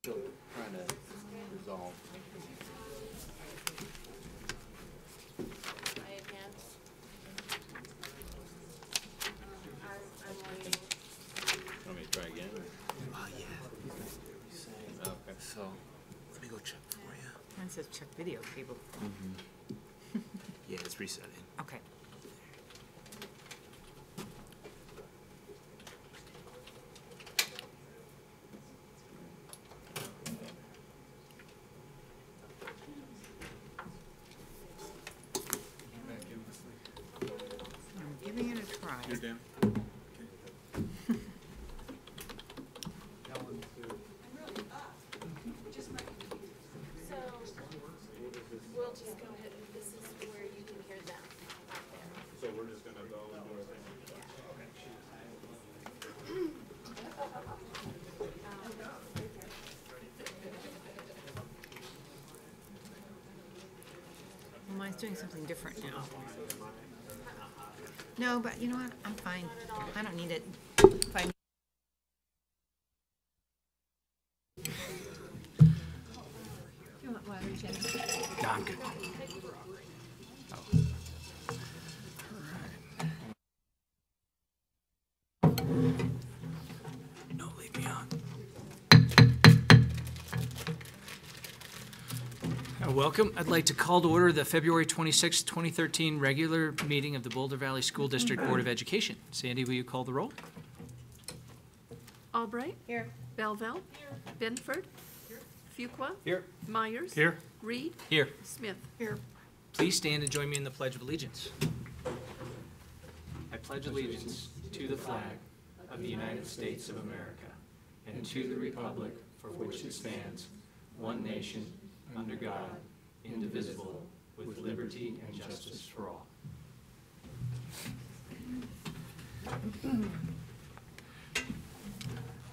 Still trying to resolve. Want me to try again? Yeah. Okay. So, let me go check for you. Mine says check video cable. Yeah, it's resetting. Okay. I'm giving it a try. You're down. So, we'll just go ahead, this is where you can hear them out there. So we're just gonna go and do our thing. Well, mine's doing something different now. No, but you know what? I'm fine. I don't need it. If I You want water, Jenny? No, I'm good. No, leave me on. Welcome. I'd like to call to order the February 26, 2013 regular meeting of the Boulder Valley School District Board of Education. Sandy, will you call the roll? Albright. Here. Belleville. Benford. Fuqua. Here. Myers. Here. Reed. Here. Smith. Here. Please stand and join me in the Pledge of Allegiance. I pledge allegiance to the flag of the United States of America and to the republic for which it stands, one nation, under God, indivisible, with liberty and justice for all.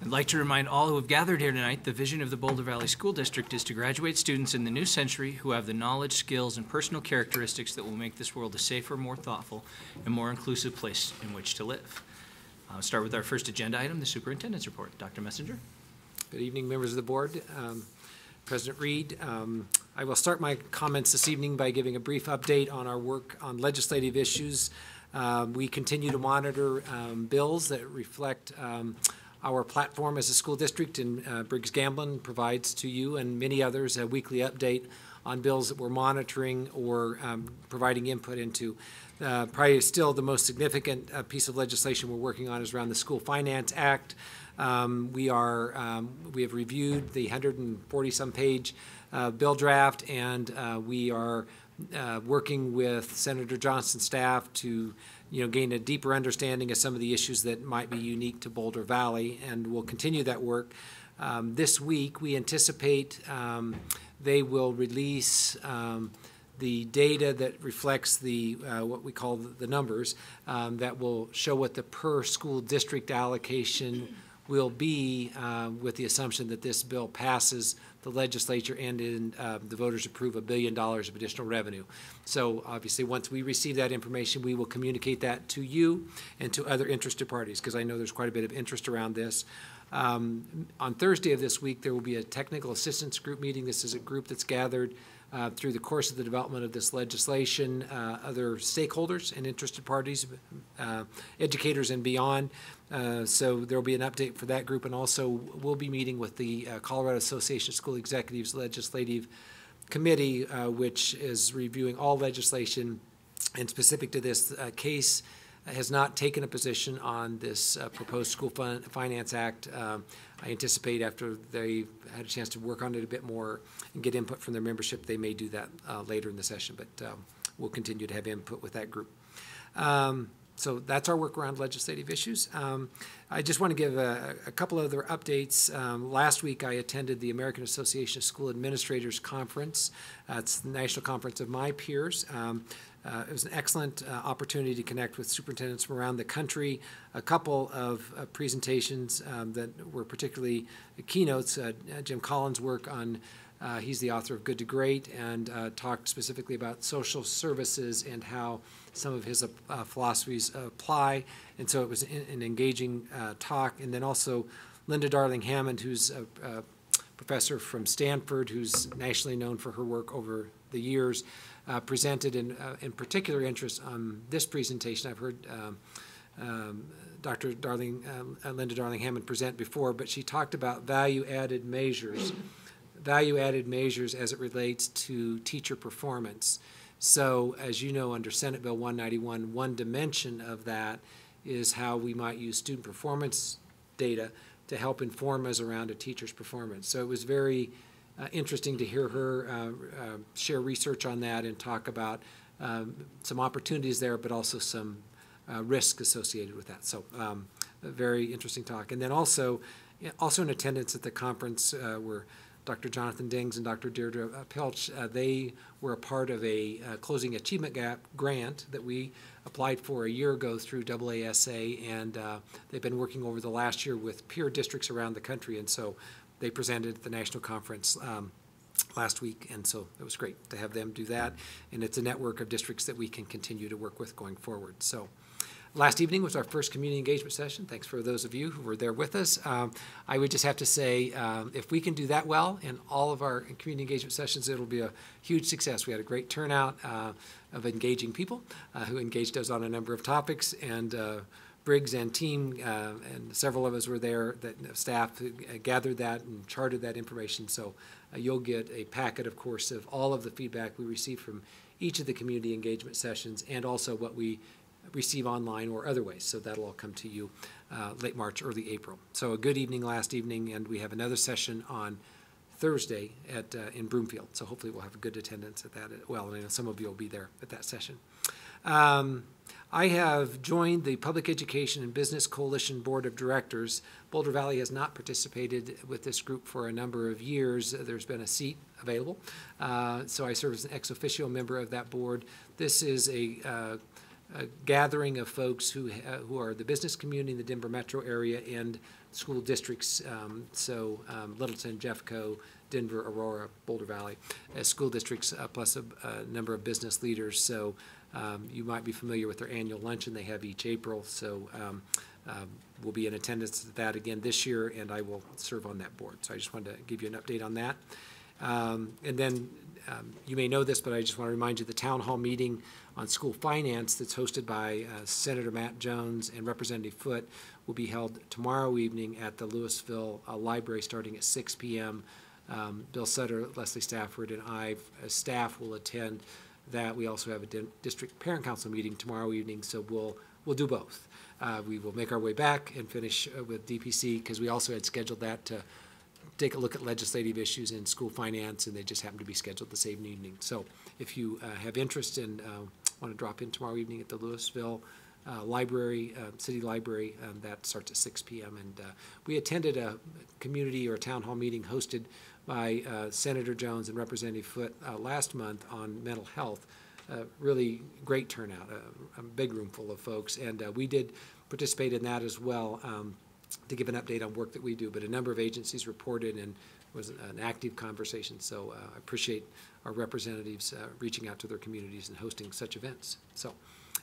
I'd like to remind all who have gathered here tonight, the vision of the Boulder Valley School District is to graduate students in the new century who have the knowledge, skills, and personal characteristics that will make this world a safer, more thoughtful, and more inclusive place in which to live. I'll start with our first agenda item, the superintendent's report. Dr. Messenger. Good evening, members of the board. President Reed, I will start my comments this evening by giving a brief update on our work on legislative issues. We continue to monitor bills that reflect our platform as a school district, and Briggs Gamblin provides to you and many others a weekly update on bills that we're monitoring or providing input into. Probably still the most significant piece of legislation we're working on is around the School Finance Act. We have reviewed the 140-some page bill draft, and we are working with Senator Johnson's staff to gain a deeper understanding of some of the issues that might be unique to Boulder Valley, and we'll continue that work. This week, we anticipate they will release the data that reflects the what we call the numbers that will show what the per school district allocation will be, with the assumption that this bill passes the legislature and the voters approve $1 billion of additional revenue. So obviously once we receive that information, we will communicate that to you and to other interested parties, because I know there's quite a bit of interest around this. On Thursday of this week, there will be a technical assistance group meeting. This is a group that's gathered through the course of the development of this legislation, other stakeholders and interested parties, educators and beyond. So there will be an update for that group, and also we'll be meeting with the Colorado Association of School Executives Legislative Committee, which is reviewing all legislation, and specific to this case, has not taken a position on this proposed School Finance Act. I anticipate after they had a chance to work on it a bit more and get input from their membership, they may do that later in the session, but we'll continue to have input with that group. So that's our work around legislative issues. I just want to give a couple other updates. Last week I attended the American Association of School Administrators Conference. It's the national conference of my peers. It was an excellent opportunity to connect with superintendents from around the country. A couple of presentations that were particularly keynotes. Jim Collins' work on, he's the author of Good to Great, and talked specifically about social services and how some of his philosophies apply. And so it was an engaging talk. And then also Linda Darling Hammond, who's professor from Stanford, who's nationally known for her work over the years, presented in particular interest on this presentation. I've heard Dr. Linda Darling-Hammond present before, but she talked about value-added measures as it relates to teacher performance. So, as you know, under Senate Bill 191, one dimension of that is how we might use student performance data to help inform us around a teacher's performance. So it was very interesting to hear her share research on that and talk about some opportunities there, but also some risk associated with that. So a very interesting talk. And then also in attendance at the conference were Dr. Jonathan Dings and Dr. Deirdre Pelch. They were a part of a Closing Achievement Gap grant that we applied for a year ago through AASA, and they've been working over the last year with peer districts around the country, and so they presented at the national conference last week, and so it was great to have them do that, and it's a network of districts that we can continue to work with going forward. So last evening was our first community engagement session. Thanks for those of you who were there with us. I would just have to say, if we can do that well in all of our community engagement sessions, it'll be a huge success. We had a great turnout of engaging people who engaged us on a number of topics, and Briggs and team and several of us were there, that staff who gathered that and charted that information. So you'll get a packet, of course, of all of the feedback we received from each of the community engagement sessions, and also what we receive online or other ways. So that'll all come to you late March, early April. So a good evening last evening, and we have another session on Thursday in Broomfield. So hopefully we'll have a good attendance at that. Well, I know some of you will be there at that session. I have joined the Public Education and Business Coalition Board of Directors. Boulder Valley has not participated with this group for a number of years. There's been a seat available. So I serve as an ex officio member of that board. This is a gathering of folks who are the business community in the Denver metro area and school districts, Littleton, Jeffco, Denver, Aurora, Boulder Valley, as school districts, plus a number of business leaders. So you might be familiar with their annual luncheon they have each April. So we'll be in attendance at that again this year, and I will serve on that board. So I just wanted to give you an update on that. And then you may know this, but I just want to remind you the town hall meeting on school finance that's hosted by Senator Matt Jones and Representative Foote will be held tomorrow evening at the Louisville Library starting at 6 p.m. Bill Sutter, Leslie Stafford, and I, as staff, will attend that. We also have a district parent council meeting tomorrow evening, so we'll do both. We will make our way back and finish with DPC, because we also had scheduled that to take a look at legislative issues in school finance, and they just happen to be scheduled the same evening. So if you have interest and want to drop in tomorrow evening at the Louisville Library, City Library, that starts at 6 p.m. And we attended a community or a town hall meeting hosted by Senator Jones and Representative Foote last month on mental health. Really great turnout, a big room full of folks, and we did participate in that as well. To give an update on work that we do, but a number of agencies reported, and it was an active conversation. So I appreciate our representatives reaching out to their communities and hosting such events. So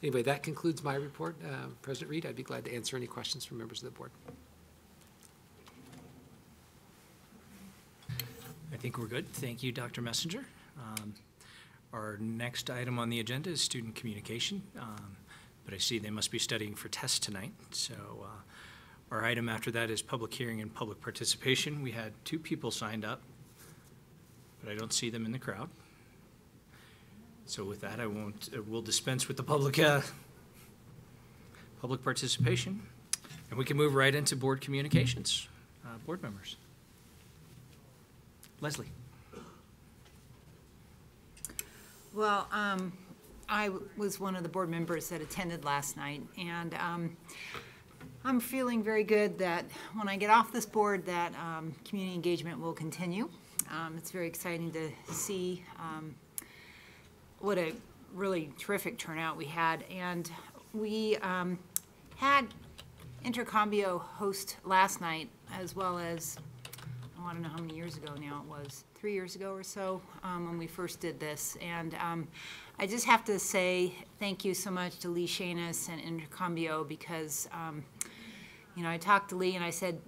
anyway, that concludes my report. President Reed, I'd be glad to answer any questions from members of the board. I think we're good. Thank you, Dr. Messenger. Our next item on the agenda is student communication, but I see they must be studying for tests tonight. So our item after that is public hearing and public participation. We had 2 people signed up, but I don't see them in the crowd. So with that, we'll dispense with the public participation, and we can move right into board communications. Board members. Leslie. Well, I was one of the board members that attended last night, and I'm feeling very good that when I get off this board that community engagement will continue. It's very exciting to see what a really terrific turnout we had. And we had Intercambio host last night, as well as, oh, I don't know how many years ago now it was, 3 years ago or so, when we first did this. And I just have to say thank you so much to Lee Shanis and Intercambio, because you know, I talked to Lee and I said,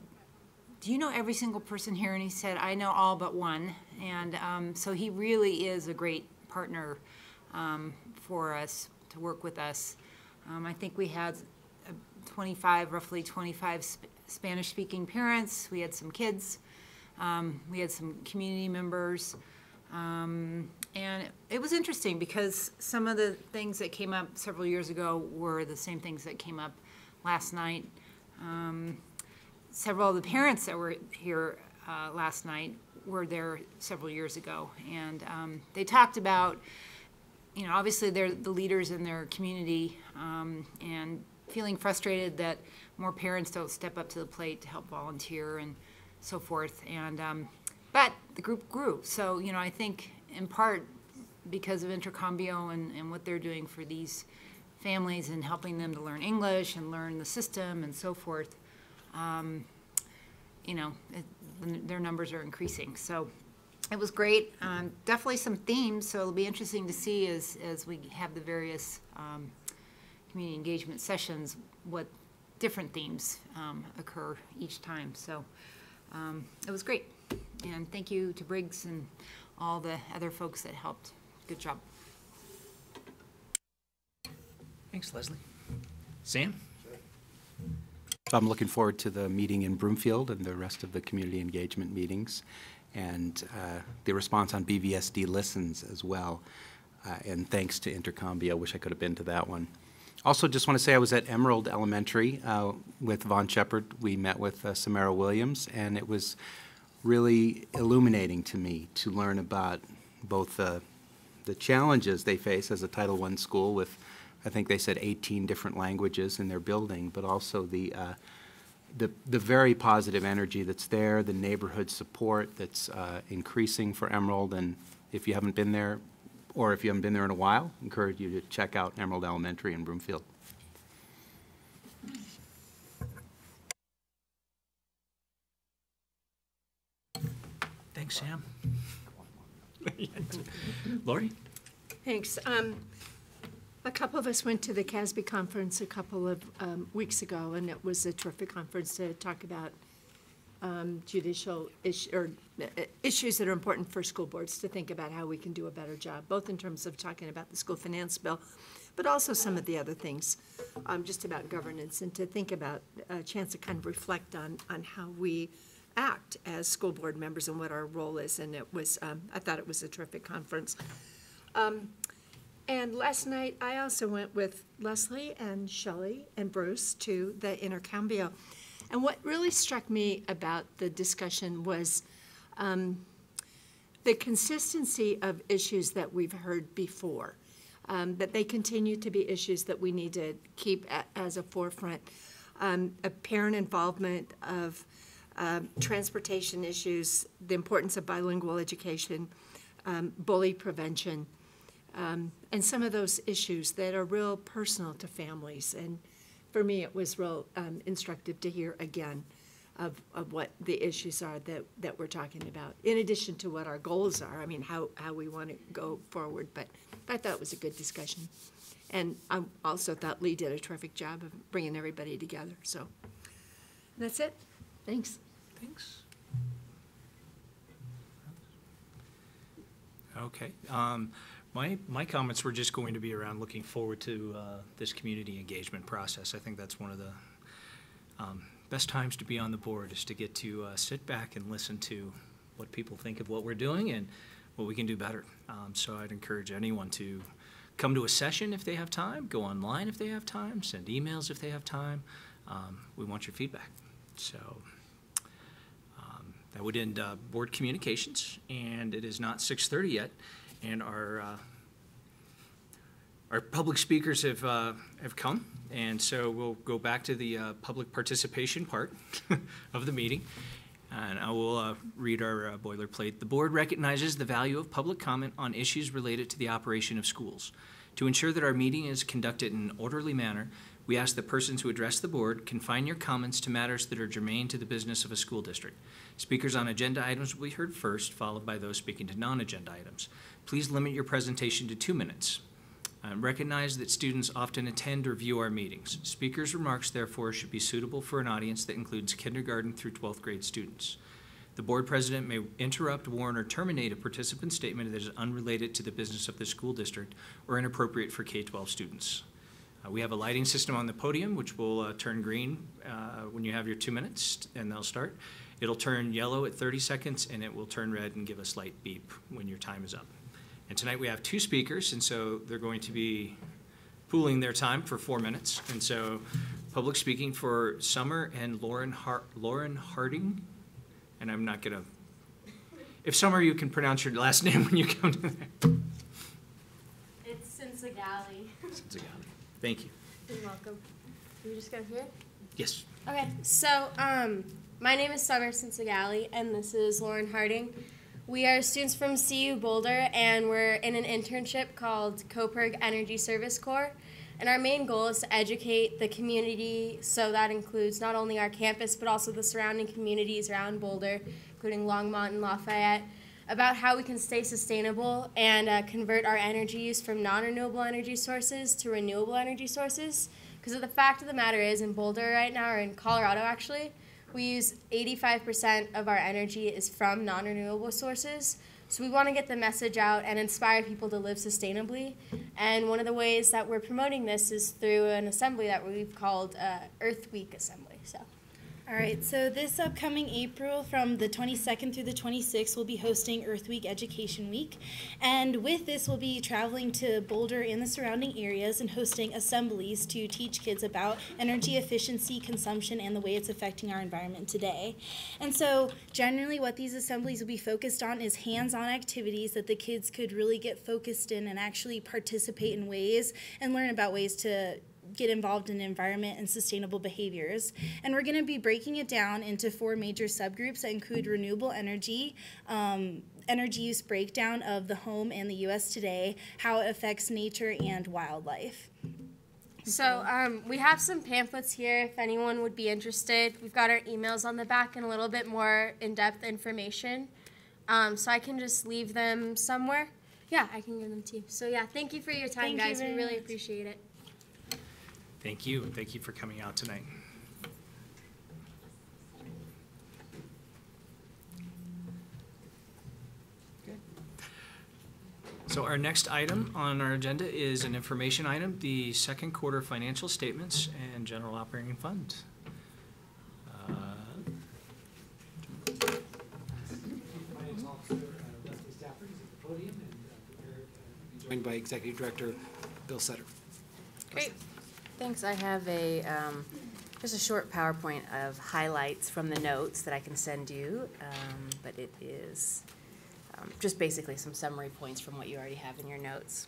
do you know every single person here? And he said, I know all but one. And so he really is a great partner for us, to work with us. I think we had roughly 25 Spanish-speaking parents. We had some kids. We had some community members. And it was interesting because some of the things that came up several years ago were the same things that came up last night. Several of the parents that were here last night were there several years ago. And they talked about, you know, obviously they're the leaders in their community, and feeling frustrated that more parents don't step up to the plate to help volunteer and so forth. And but the group grew. So, you know, I think in part because of Intercambio and what they're doing for these families and helping them to learn English and learn the system and so forth, you know, their numbers are increasing. So it was great. Definitely some themes, so it'll be interesting to see as we have the various community engagement sessions what different themes occur each time. So it was great. And thank you to Briggs and all the other folks that helped. Good job. Thanks, Leslie. Sam? I'm looking forward to the meeting in Broomfield and the rest of the community engagement meetings, and the response on BVSD listens as well. And thanks to Intercambio. Wish I could have been to that one. Also, just want to say I was at Emerald Elementary with Von Shepard. We met with Samara Williams, and it was really illuminating to me to learn about both the challenges they face as a Title I school with, I think they said 18 different languages in their building, but also the very positive energy that's there, the neighborhood support that's increasing for Emerald. And if you haven't been there, or if you haven't been there in a while, I encourage you to check out Emerald Elementary in Broomfield. Thanks, Sam. Lori? Thanks. A couple of us went to the CASB conference a couple of weeks ago, and it was a terrific conference to talk about judicial issues that are important for school boards to think about how we can do a better job, both in terms of talking about the school finance bill, but also some of the other things, just about governance, and to think about a chance to kind of reflect on how we act as school board members and what our role is. And it was, I thought it was a terrific conference. And last night, I also went with Leslie and Shelley and Bruce to the Intercambio. And what really struck me about the discussion was the consistency of issues that we've heard before, that they continue to be issues that we need to keep as a forefront. A parent involvement of transportation issues, the importance of bilingual education, bully prevention, and some of those issues that are real personal to families. And for me, it was real instructive to hear again of what the issues are that we're talking about, in addition to what our goals are. I mean, how we want to go forward. But I thought it was a good discussion. And I also thought Lee did a terrific job of bringing everybody together. So that's it. Thanks. Thanks. Okay. My comments were just going to be around looking forward to this community engagement process. I think that's one of the best times to be on the board, is to get to sit back and listen to what people think of what we're doing and what we can do better. So I'd encourage anyone to come to a session if they have time, go online if they have time, send emails if they have time. We want your feedback. So that would end board communications, and it is not 6:30 yet, and our public speakers have come, and so we'll go back to the public participation part of the meeting, and I will read our boilerplate. The board recognizes the value of public comment on issues related to the operation of schools. To ensure that our meeting is conducted in an orderly manner, we ask that persons who address the board confine your comments to matters that are germane to the business of a school district. Speakers on agenda items will be heard first, followed by those speaking to non-agenda items. Please limit your presentation to 2 minutes. Recognize that students often attend or view our meetings. Speakers' remarks, therefore, should be suitable for an audience that includes kindergarten through 12th grade students. The board president may interrupt, warn, or terminate a participant statement that is unrelated to the business of the school district or inappropriate for K-12 students. We have a lighting system on the podium, which will turn green when you have your 2 minutes, and they'll start. It'll turn yellow at 30 seconds, and it will turn red and give a slight beep when your time is up. And tonight we have 2 speakers, and so they're going to be pooling their time for 4 minutes. And so public speaking for Summer and Lauren Harding. And I'm not going to, if Summer, you can pronounce your last name when you come to there. It's Cinsagalli. Thank you. You're welcome. You just go here? Yes. Okay, so my name is Summer Cinsagalli, and this is Lauren Harding. We are students from CU Boulder, and we're in an internship called Coperg Energy Service Corps. And our main goal is to educate the community, so that includes not only our campus, but also the surrounding communities around Boulder, including Longmont and Lafayette, about how we can stay sustainable and convert our energy use from non-renewable energy sources to renewable energy sources. Because the fact of the matter is, in Boulder right now, or in Colorado actually, we use 85% of our energy is from non-renewable sources. So we want to get the message out and inspire people to live sustainably. And one of the ways that we're promoting this is through an assembly that we've called Earth Week Assembly. All right, so this upcoming April from the 22nd through the 26th, we'll be hosting Earth Week Education Week. And with this, we'll be traveling to Boulder and the surrounding areas and hosting assemblies to teach kids about energy efficiency, consumption, and the way it's affecting our environment today. And so generally what these assemblies will be focused on is hands-on activities that the kids could really get focused in and actually participate in ways and learn about ways to get involved in environment and sustainable behaviors. And we're going to be breaking it down into 4 major subgroups that include renewable energy, energy use breakdown of the home and the U.S. today, how it affects nature and wildlife. So we have some pamphlets here if anyone would be interested. We've got our emails on the back and a little bit more in-depth information. So I can just leave them somewhere. Yeah, I can give them to you. So yeah, thank you for your time, guys. We really appreciate it. Thank you. Thank you for coming out tonight. Okay. So our next item on our agenda is an information item, the second quarter financial statements and general operating fund. Finance Officer Leslie Stafford is at the podium and joined by Executive Director Bill Sutter. Great. Thanks. I have just a short PowerPoint of highlights from the notes that I can send you, but it is just basically some summary points from what you already have in your notes.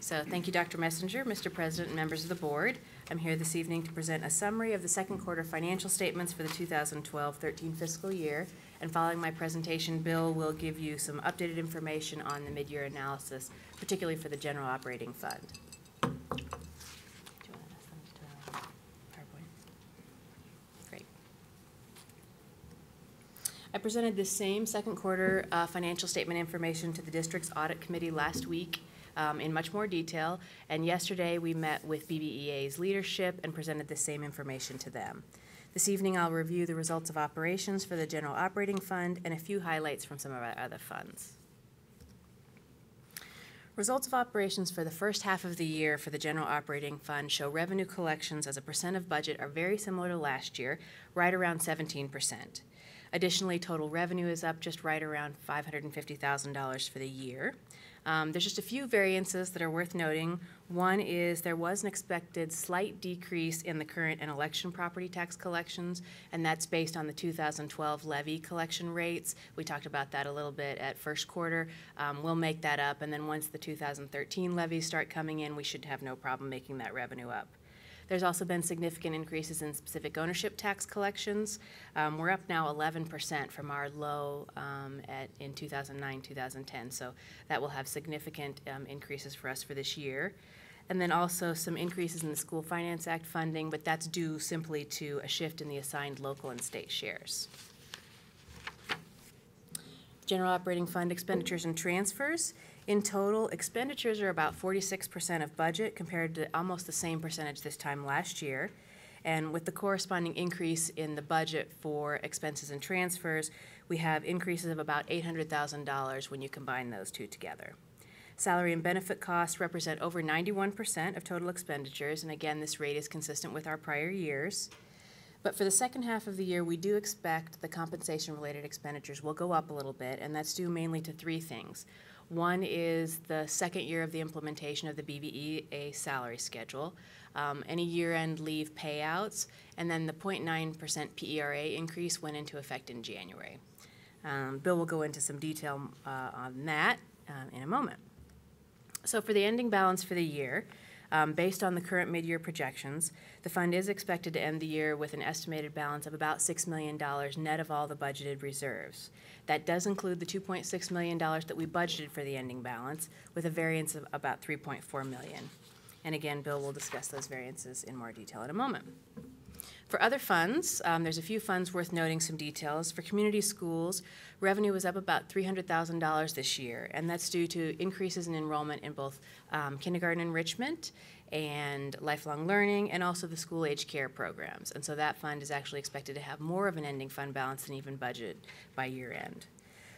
So thank you, Dr. Messenger, Mr. President, and members of the board. I'm here this evening to present a summary of the second quarter financial statements for the 2012-13 fiscal year. And following my presentation, Bill will give you some updated information on the mid-year analysis, particularly for the general operating fund. I presented this same second quarter financial statement information to the district's audit committee last week in much more detail, and yesterday we met with BBEA's leadership and presented the same information to them. This evening I'll review the results of operations for the general operating fund and a few highlights from some of our other funds. Results of operations for the first half of the year for the general operating fund show revenue collections as a percent of budget are very similar to last year, right around 17%. Additionally, total revenue is up just right around $550,000 for the year. There's just a few variances that are worth noting. One is there was an expected slight decrease in the current and election property tax collections, and that's based on the 2012 levy collection rates. We talked about that a little bit at first quarter. We'll make that up, and then once the 2013 levies start coming in, we should have no problem making that revenue up. There's also been significant increases in specific ownership tax collections. We're up now 11% from our low in 2009, 2010, so that will have significant increases for us for this year. And then also some increases in the School Finance Act funding, but that's due simply to a shift in the assigned local and state shares. General operating fund expenditures and transfers In total, expenditures are about 46% of budget compared to almost the same percentage this time last year. And with the corresponding increase in the budget for expenses and transfers, we have increases of about $800,000 when you combine those two together. Salary and benefit costs represent over 91% of total expenditures, and again, this rate is consistent with our prior years. But for the second half of the year, we do expect the compensation-related expenditures will go up a little bit, and that's due mainly to three things. One is the second year of the implementation of the BVEA salary schedule, any year-end leave payouts, and then the 0.9% PERA increase went into effect in January. Bill will go into some detail on that in a moment. So for the ending balance for the year, based on the current mid-year projections, the fund is expected to end the year with an estimated balance of about $6 million net of all the budgeted reserves. That does include the $2.6 million that we budgeted for the ending balance, with a variance of about $3.4 million. And again, Bill will discuss those variances in more detail in a moment. For other funds, there's a few funds worth noting some details. For community schools, revenue was up about $300,000 this year, and that's due to increases in enrollment in both kindergarten enrichment and lifelong learning, and also the school-age care programs. And so that fund is actually expected to have more of an ending fund balance than even budgeted by year end.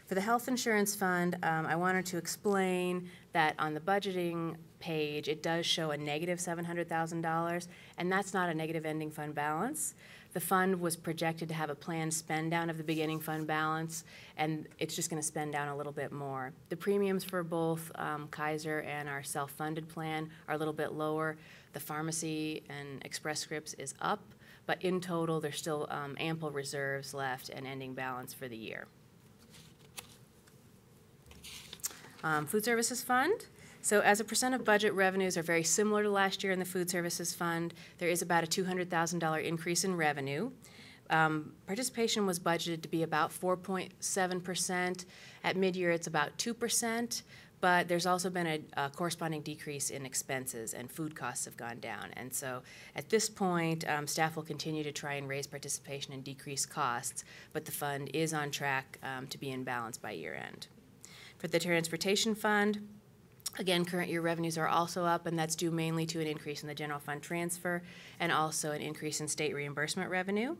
For the health insurance fund, I wanted to explain that on the budgeting page, it does show a negative $700,000, and that's not a negative ending fund balance. The fund was projected to have a planned spend down of the beginning fund balance, and it's just going to spend down a little bit more. The premiums for both Kaiser and our self-funded plan are a little bit lower. The pharmacy and Express Scripts is up, but in total, there's still ample reserves left and ending balance for the year. Food Services Fund. So as a percent of budget, revenues are very similar to last year in the Food Services Fund. There is about a $200,000 increase in revenue. Participation was budgeted to be about 4.7%. At mid-year, it's about 2%, but there's also been a corresponding decrease in expenses, and food costs have gone down. And so at this point, staff will continue to try and raise participation and decrease costs, but the fund is on track to be in balance by year end. For the Transportation Fund, again, current year revenues are also up, and that's due mainly to an increase in the general fund transfer and also an increase in state reimbursement revenue.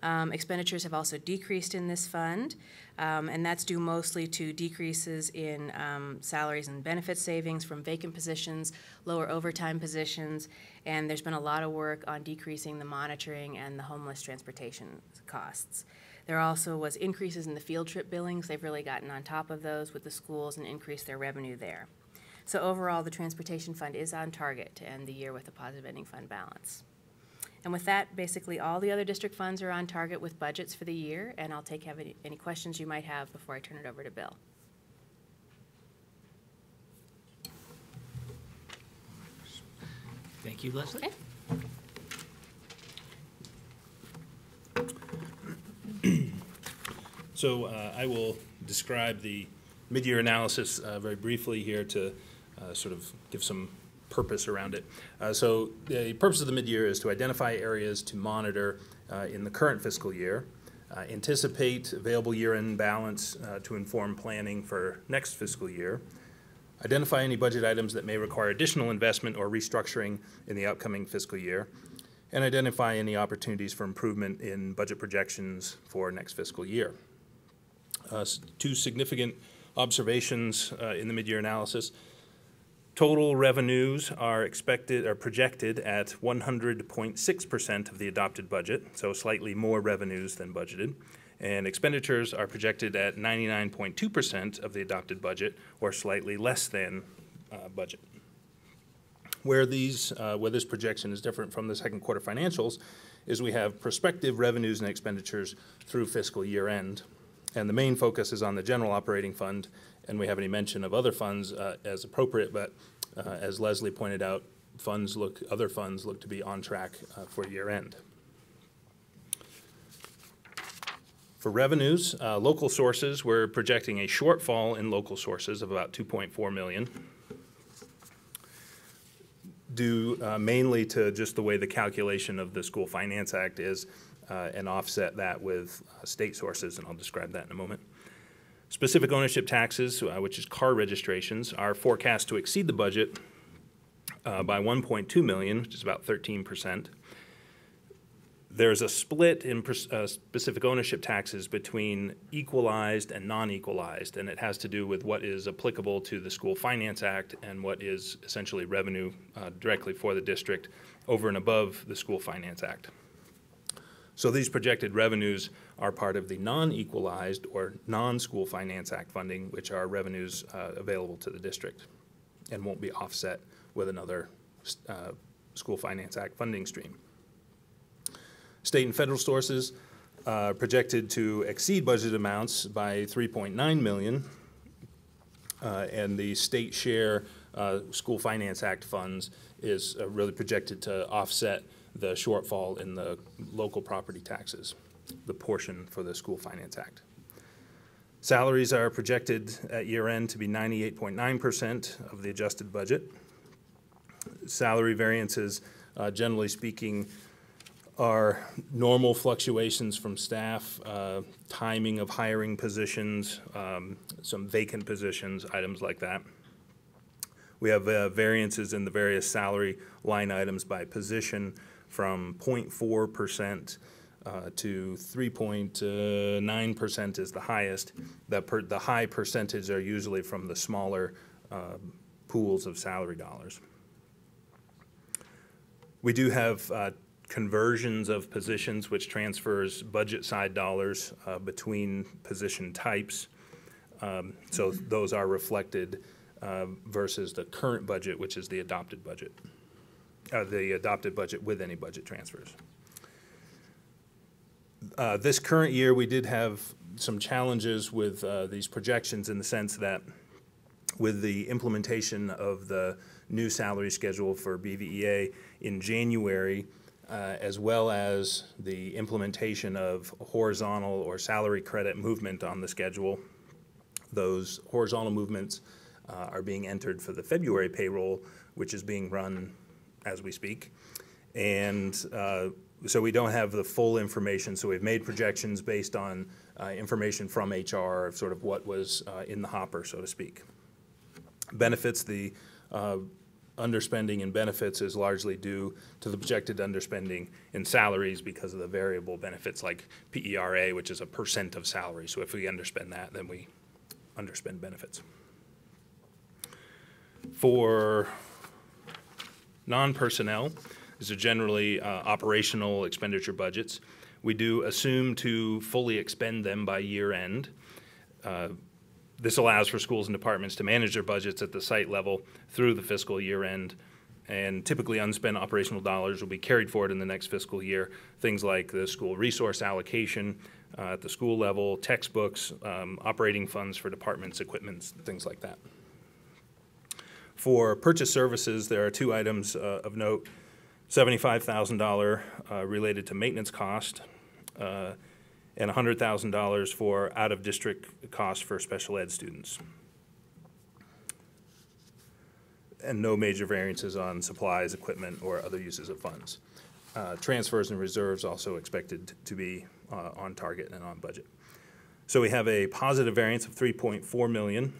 Expenditures have also decreased in this fund, and that's due mostly to decreases in salaries and benefit savings from vacant positions, lower overtime positions, and there's been a lot of work on decreasing the monitoring and the homeless transportation costs. There also was increases in the field trip billings. They've really gotten on top of those with the schools and increased their revenue there. So overall, the Transportation Fund is on target to end the year with a positive ending fund balance. And with that, basically all the other district funds are on target with budgets for the year, and I'll take any questions you might have before I turn it over to Bill. Thank you, Leslie. Okay. So I will describe the mid-year analysis very briefly here to sort of give some purpose around it. So the purpose of the mid-year is to identify areas to monitor in the current fiscal year, anticipate available year-end balance to inform planning for next fiscal year, identify any budget items that may require additional investment or restructuring in the upcoming fiscal year, and identify any opportunities for improvement in budget projections for next fiscal year. Two significant observations in the mid-year analysis. Total revenues are projected at 100.6% of the adopted budget, so slightly more revenues than budgeted. And expenditures are projected at 99.2% of the adopted budget, or slightly less than budget. Where this projection is different from the second quarter financials is we have prospective revenues and expenditures through fiscal year end. And the main focus is on the general operating fund, and we have any mention of other funds as appropriate, but as Leslie pointed out, other funds look to be on track for year end. For revenues, local sources, we're projecting a shortfall in local sources of about $2.4 million, due mainly to just the way the calculation of the School Finance Act is, and offset that with state sources, and I'll describe that in a moment. Specific ownership taxes, which is car registrations, are forecast to exceed the budget by 1.2 million, which is about 13%. There's a split in specific ownership taxes between equalized and non-equalized, and it has to do with what is applicable to the School Finance Act and what is essentially revenue directly for the district over and above the School Finance Act. So these projected revenues are part of the non-equalized or non-School Finance Act funding, which are revenues available to the district and won't be offset with another School Finance Act funding stream. State and federal sources projected to exceed budget amounts by 3.9 million, and the state share School Finance Act funds is really projected to offset the shortfall in the local property taxes, the portion for the School Finance Act. Salaries are projected at year end to be 98.9% of the adjusted budget. Salary variances, generally speaking, are normal fluctuations from staff, timing of hiring positions, some vacant positions, items like that. We have variances in the various salary line items by position from 0.4% to 3.9% is the highest. The high percentage are usually from the smaller pools of salary dollars. We do have conversions of positions, which transfers budget side dollars between position types. So those are reflected versus the current budget, which is the adopted budget. The adopted budget with any budget transfers. This current year, we did have some challenges with these projections in the sense that with the implementation of the new salary schedule for BVEA in January, as well as the implementation of horizontal or salary credit movement on the schedule. Those horizontal movements are being entered for the February payroll, which is being run as we speak. And so we don't have the full information, so we've made projections based on information from HR, sort of what was in the hopper, so to speak. Benefits, the underspending in benefits is largely due to the projected underspending in salaries because of the variable benefits like PERA, which is a % of salary. So if we underspend that, then we underspend benefits. For non-personnel, these are generally operational expenditure budgets. We do assume to fully expend them by year end. This allows for schools and departments to manage their budgets at the site level through the fiscal year end, and typically unspent operational dollars will be carried forward in the next fiscal year. Things like the school resource allocation at the school level, textbooks, operating funds for departments, equipment, things like that. For purchase services, there are two items of note. $75,000 related to maintenance cost, and $100,000 for out-of-district costs for special ed students. And no major variances on supplies, equipment, or other uses of funds. Transfers and reserves also expected to be on target and on budget. So we have a positive variance of $3.4 million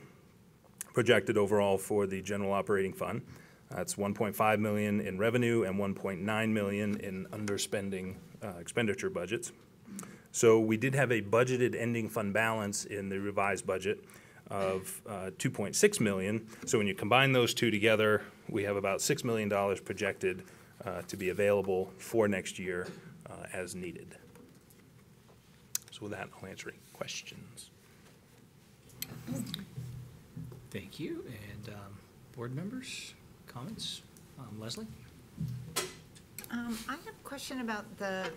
projected overall for the general operating fund. That's $1.5 million in revenue and $1.9 million in underspending expenditure budgets. So we did have a budgeted ending fund balance in the revised budget of $2.6 million. So when you combine those two together, we have about $6 million projected to be available for next year as needed. So with that, I'll answer any questions. Thank you. And board members, comments? Leslie? I have a question about the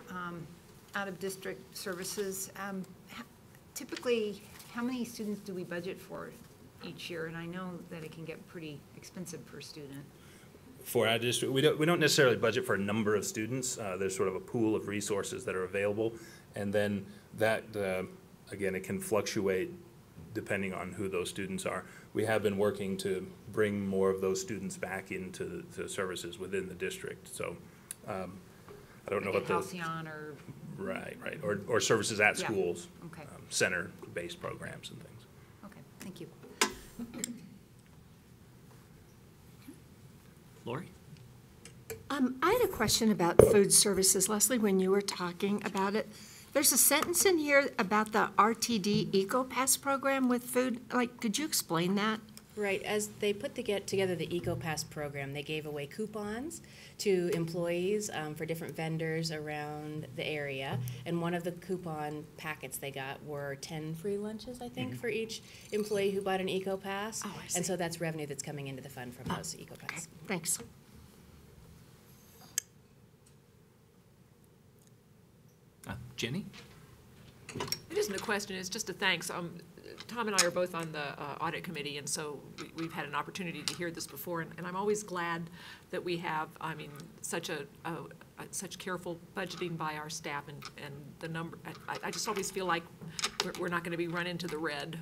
out-of-district services. Typically, how many students do we budget for each year? And I know that it can get pretty expensive per student. For our district, we don't necessarily budget for a number of students. There's sort of a pool of resources that are available, and then that, again, it can fluctuate depending on who those students are. We have been working to bring more of those students back into the services within the district. So I don't know what the Halcyon or right, or services at schools, okay. Center-based programs and things. Thank you. Lori? I had a question about food services, Leslie, when you were talking about it. There's a sentence in here about the RTD EcoPass program with food. Like, could you explain that? Right, as they put together the EcoPass program, they gave away coupons to employees for different vendors around the area. And one of the coupon packets they got were 10 free lunches, I think, for each employee who bought an EcoPass. Oh, I see. And so that's revenue that's coming into the fund from those EcoPass. Okay, thanks. Jenny? It isn't a question, it's just a thanks. Tom and I are both on the audit committee, and so we've had an opportunity to hear this before, and I'm always glad that we have, I mean, such careful budgeting by our staff, and the number, I just always feel like we're not going to be run into the red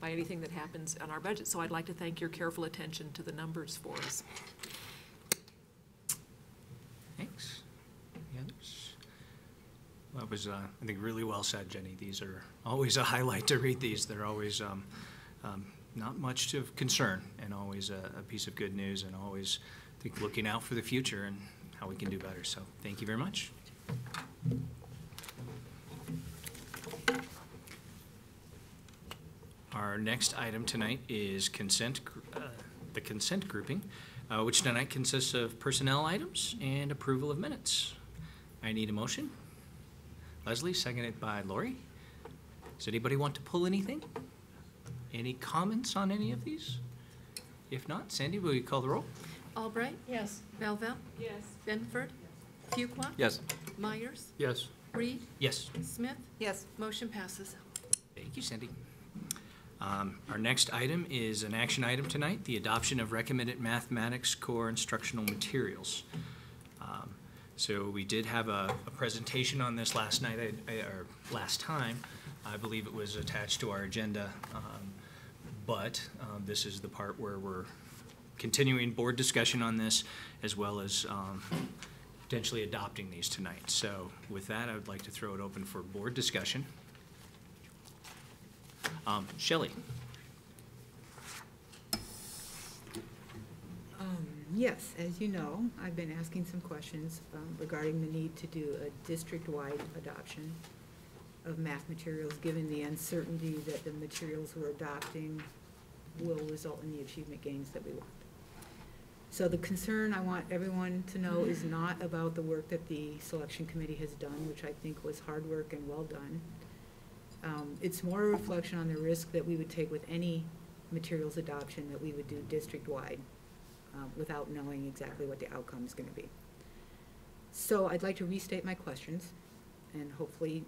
by anything that happens on our budget, so I'd like to thank your careful attention to the numbers for us. Thanks. Any others? That was, I think, really well said, Jenny. These are always a highlight to read these. They're always not much of concern, and always a piece of good news, and always, I think, looking out for the future and how we can do better. So thank you very much. Our next item tonight is the consent grouping, which tonight consists of personnel items and approval of minutes. I need a motion. Leslie, seconded by Lori. Does anybody want to pull anything? Any comments on any of these? If not, Sandy, will you call the roll? Albright? Yes. Belville? Yes. Benford? Fuqua? Yes. Myers? Yes. Reed? Yes. Smith? Yes. Motion passes. Thank you, Sandy. Our next item is an action item tonight, the adoption of recommended mathematics core instructional materials. So we did have a presentation on this last night, or last time. I believe it was attached to our agenda, but this is the part where we're continuing board discussion on this, as well as potentially adopting these tonight. So with that, I would like to throw it open for board discussion. Shelley. Yes, as you know, I've been asking some questions regarding the need to do a district-wide adoption of math materials, given the uncertainty that the materials we're adopting will result in the achievement gains that we want. So the concern I want everyone to know is not about the work that the selection committee has done, which I think was hard work and well done. It's more a reflection on the risk that we would take with any materials adoption that we would do district-wide without knowing exactly what the outcome is going to be. So I'd like to restate my questions and hopefully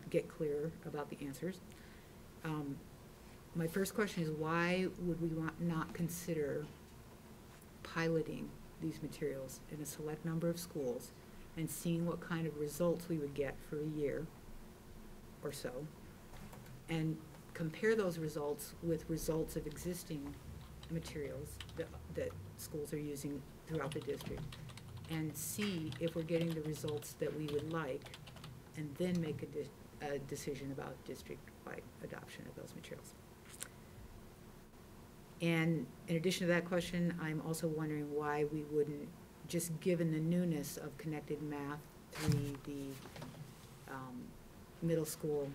get clearer about the answers. My first question is, why would we not consider piloting these materials in a select number of schools and seeing what kind of results we would get for a year or so, and compare those results with results of existing materials that schools are using throughout the district, and see if we're getting the results that we would like, and then make a decision about district-wide adoption of those materials. And in addition to that question, I'm also wondering why we wouldn't, just given the newness of Connected Math 3, the middle school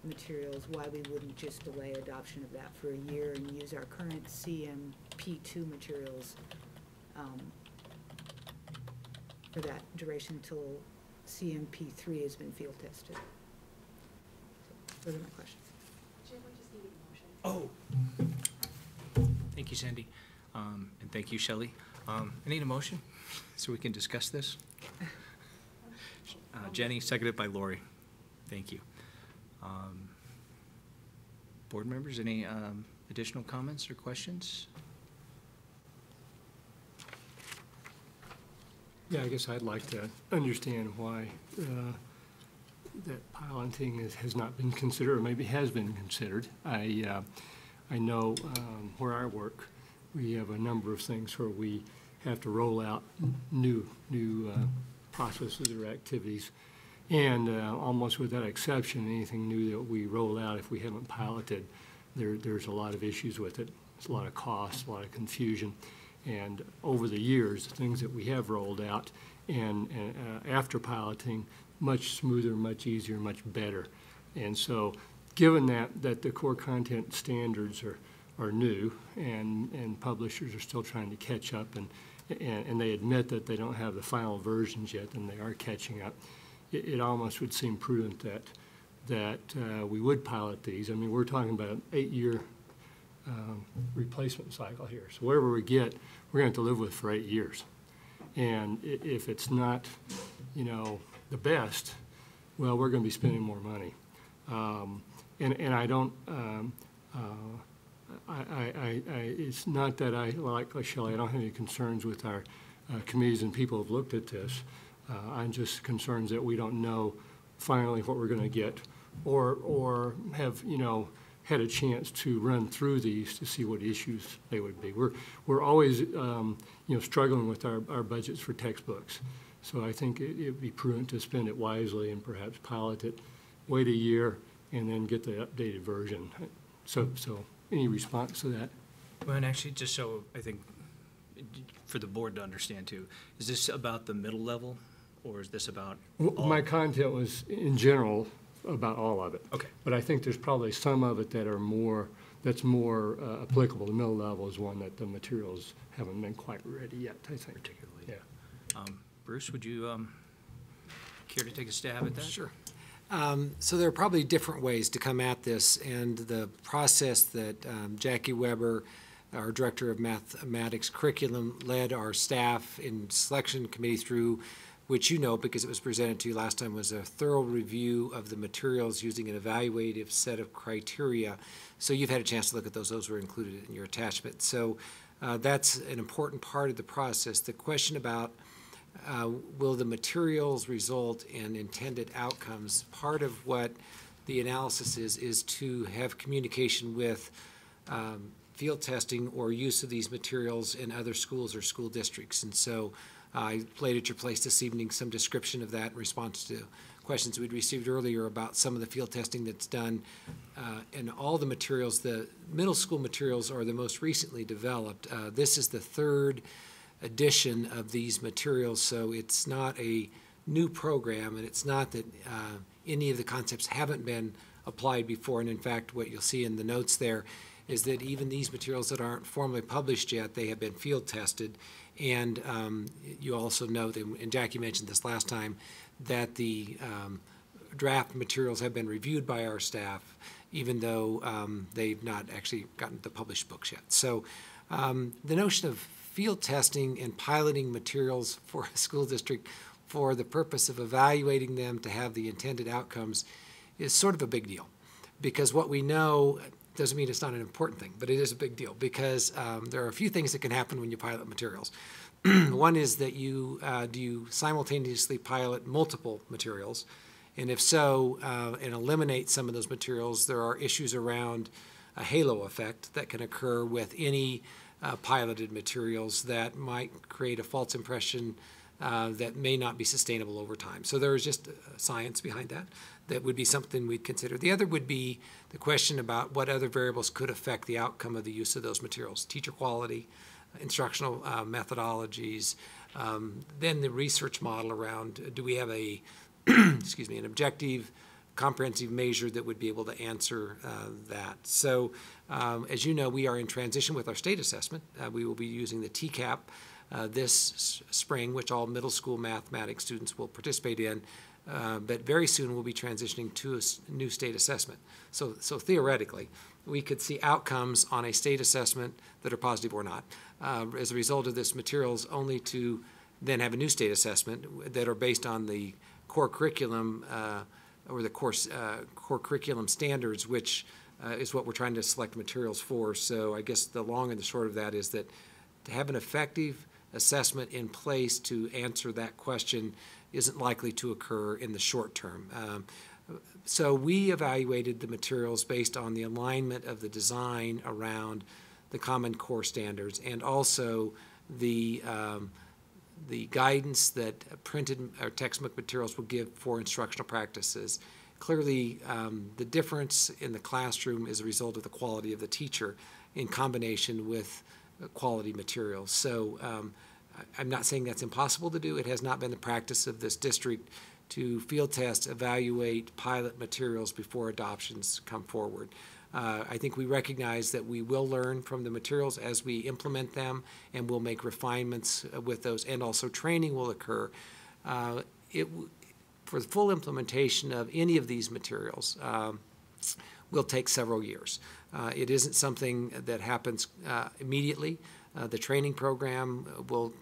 materials, why we wouldn't just delay adoption of that for a year and use our current CMP2 materials for that duration until CMP3 has been field tested. So those are my questions. Oh. Thank you, Sandy. And thank you, Shelley. I need a motion so we can discuss this. Jenny, seconded by Lori. Thank you. Board members, any additional comments or questions? Yeah, I guess I'd like to understand why that piloting has not been considered, or maybe has been considered. I know where I work, we have a number of things where we have to roll out new processes or activities. And almost without exception, anything new that we roll out, if we haven't piloted, there's a lot of issues with it. There's a lot of costs, a lot of confusion. And over the years, the things that we have rolled out and after piloting, much smoother, much easier, much better. And so given that the core content standards are new and publishers are still trying to catch up and they admit that they don't have the final versions yet and they are catching up, it almost would seem prudent that we would pilot these. I mean, we're talking about an 8-year replacement cycle here. So whatever we get, we're going to have to live with for 8 years. And if it's not, the best, well, we're going to be spending more money. And I don't, it's not that like Shelley, I don't have any concerns with our committees and people who have looked at this. I'm just concerned that we don't know finally what we're going to get or have, had a chance to run through these to see what issues they would be. We're always, struggling with our budgets for textbooks. So I think it would be prudent to spend it wisely and perhaps pilot it, wait a year, and then get the updated version. So any response to that? Well, and actually, just so I think for the board to understand too, is this about the middle level, or is this about all? My content was in general about all of it. Okay. But I think there's probably some of it that's more applicable. The middle level is one that the materials haven't been quite ready yet, I think. Particularly. Yeah. Bruce, would you care to take a stab at that? Sure. So there are probably different ways to come at this, and the process that Jackie Weber, our Director of Mathematics Curriculum, led our staff in selection committee through, which because it was presented to you last time, was a thorough review of the materials using an evaluative set of criteria. So you've had a chance to look at those. Those were included in your attachment. So that's an important part of the process. The question about will the materials result in intended outcomes? Part of what the analysis is to have communication with field testing or use of these materials in other schools or school districts. And so I played at your place this evening some description of that in response to questions we'd received earlier about some of the field testing that's done. And all the materials, the middle school materials are the most recently developed. This is the third edition of these materials, so it's not a new program, and it's not that any of the concepts haven't been applied before. And in fact, what you'll see in the notes there is that even these materials that aren't formally published yet, they have been field tested. And you also know, and Jackie mentioned this last time, that the draft materials have been reviewed by our staff, even though they've not actually gotten the published books yet. So the notion of field testing and piloting materials for a school district for the purpose of evaluating them to have the intended outcomes is sort of a big deal. Because what we know doesn't mean it's not an important thing, but it is a big deal because there are a few things that can happen when you pilot materials. One is that do you simultaneously pilot multiple materials? And if so, and eliminate some of those materials, there are issues around a halo effect that can occur with any piloted materials that might create a false impression that may not be sustainable over time. So there is just science behind that. That would be something we'd consider. The other would be the question about what other variables could affect the outcome of the use of those materials. Teacher quality, instructional methodologies, then the research model around do we have an objective, comprehensive measure that would be able to answer that. So as you know, we are in transition with our state assessment. We will be using the TCAP this spring, which all middle school mathematics students will participate in. But very soon we'll be transitioning to a new state assessment. So theoretically, we could see outcomes on a state assessment that are positive or not as a result of this materials, only to then have a new state assessment that are based on the core curriculum or the core curriculum standards, which is what we're trying to select materials for. So I guess the long and the short of that is that to have an effective assessment in place to answer that question isn't likely to occur in the short term. So we evaluated the materials based on the alignment of the design around the Common Core standards and also the guidance that printed or textbook materials will give for instructional practices. clearly the difference in the classroom is a result of the quality of the teacher in combination with quality materials. So I'm not saying that's impossible to do. It has not been the practice of this district to field test, evaluate pilot materials before adoptions come forward. I think we recognize that we will learn from the materials as we implement them, and we'll make refinements with those, and also training will occur. For the full implementation of any of these materials will take several years. It isn't something that happens immediately. The training program will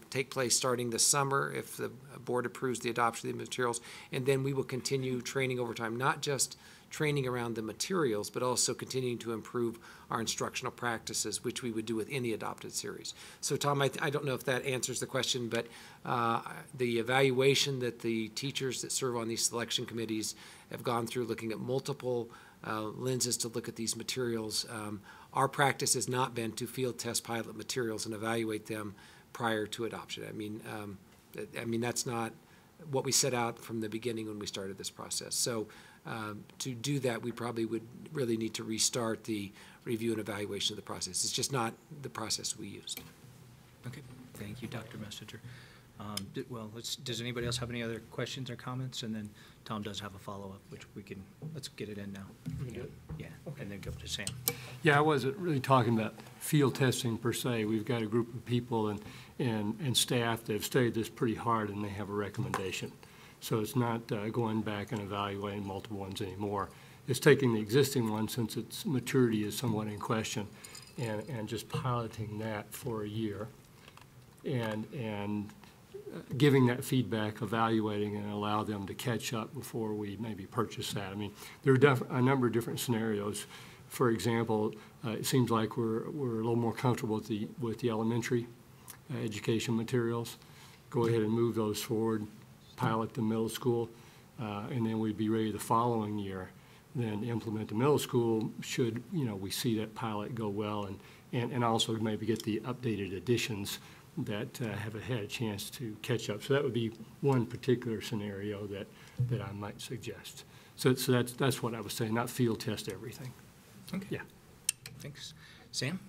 take place starting this summer if the board approves the adoption of the materials, and then we will continue training over time, not just training around the materials, but also continuing to improve our instructional practices, which we would do with any adopted series. So Tom, I don't know if that answers the question, but the evaluation that the teachers that serve on these selection committees have gone through, looking at multiple lenses to look at these materials. Our practice has not been to field test pilot materials and evaluate them prior to adoption. I mean that's not what we set out from the beginning when we started this process. So to do that, we probably would really need to restart the review and evaluation of the process. It's just not the process we used. Okay, thank you, Dr. Messenger. Does anybody else have any other questions or comments? And then Tom does have a follow-up, which let's get it in now. Yeah, okay. And then go to Sam. Yeah, I wasn't really talking about field testing per se. We've got a group of people and staff that have studied this pretty hard, and they have a recommendation. So it's not going back and evaluating multiple ones anymore. It's taking the existing one, since its maturity is somewhat in question, and just piloting that for a year and giving that feedback, evaluating, and allow them to catch up before we maybe purchase that. I mean, there are a number of different scenarios. For example, it seems like we're a little more comfortable with the elementary education materials. Go ahead and move those forward, pilot the middle school, and then we'd be ready the following year then implement the middle school should, we see that pilot go well, and also maybe get the updated additions that have had a chance to catch up. So that would be one particular scenario that I might suggest. So that's what I was saying, not field test everything. Okay. Yeah. Thanks. Sam?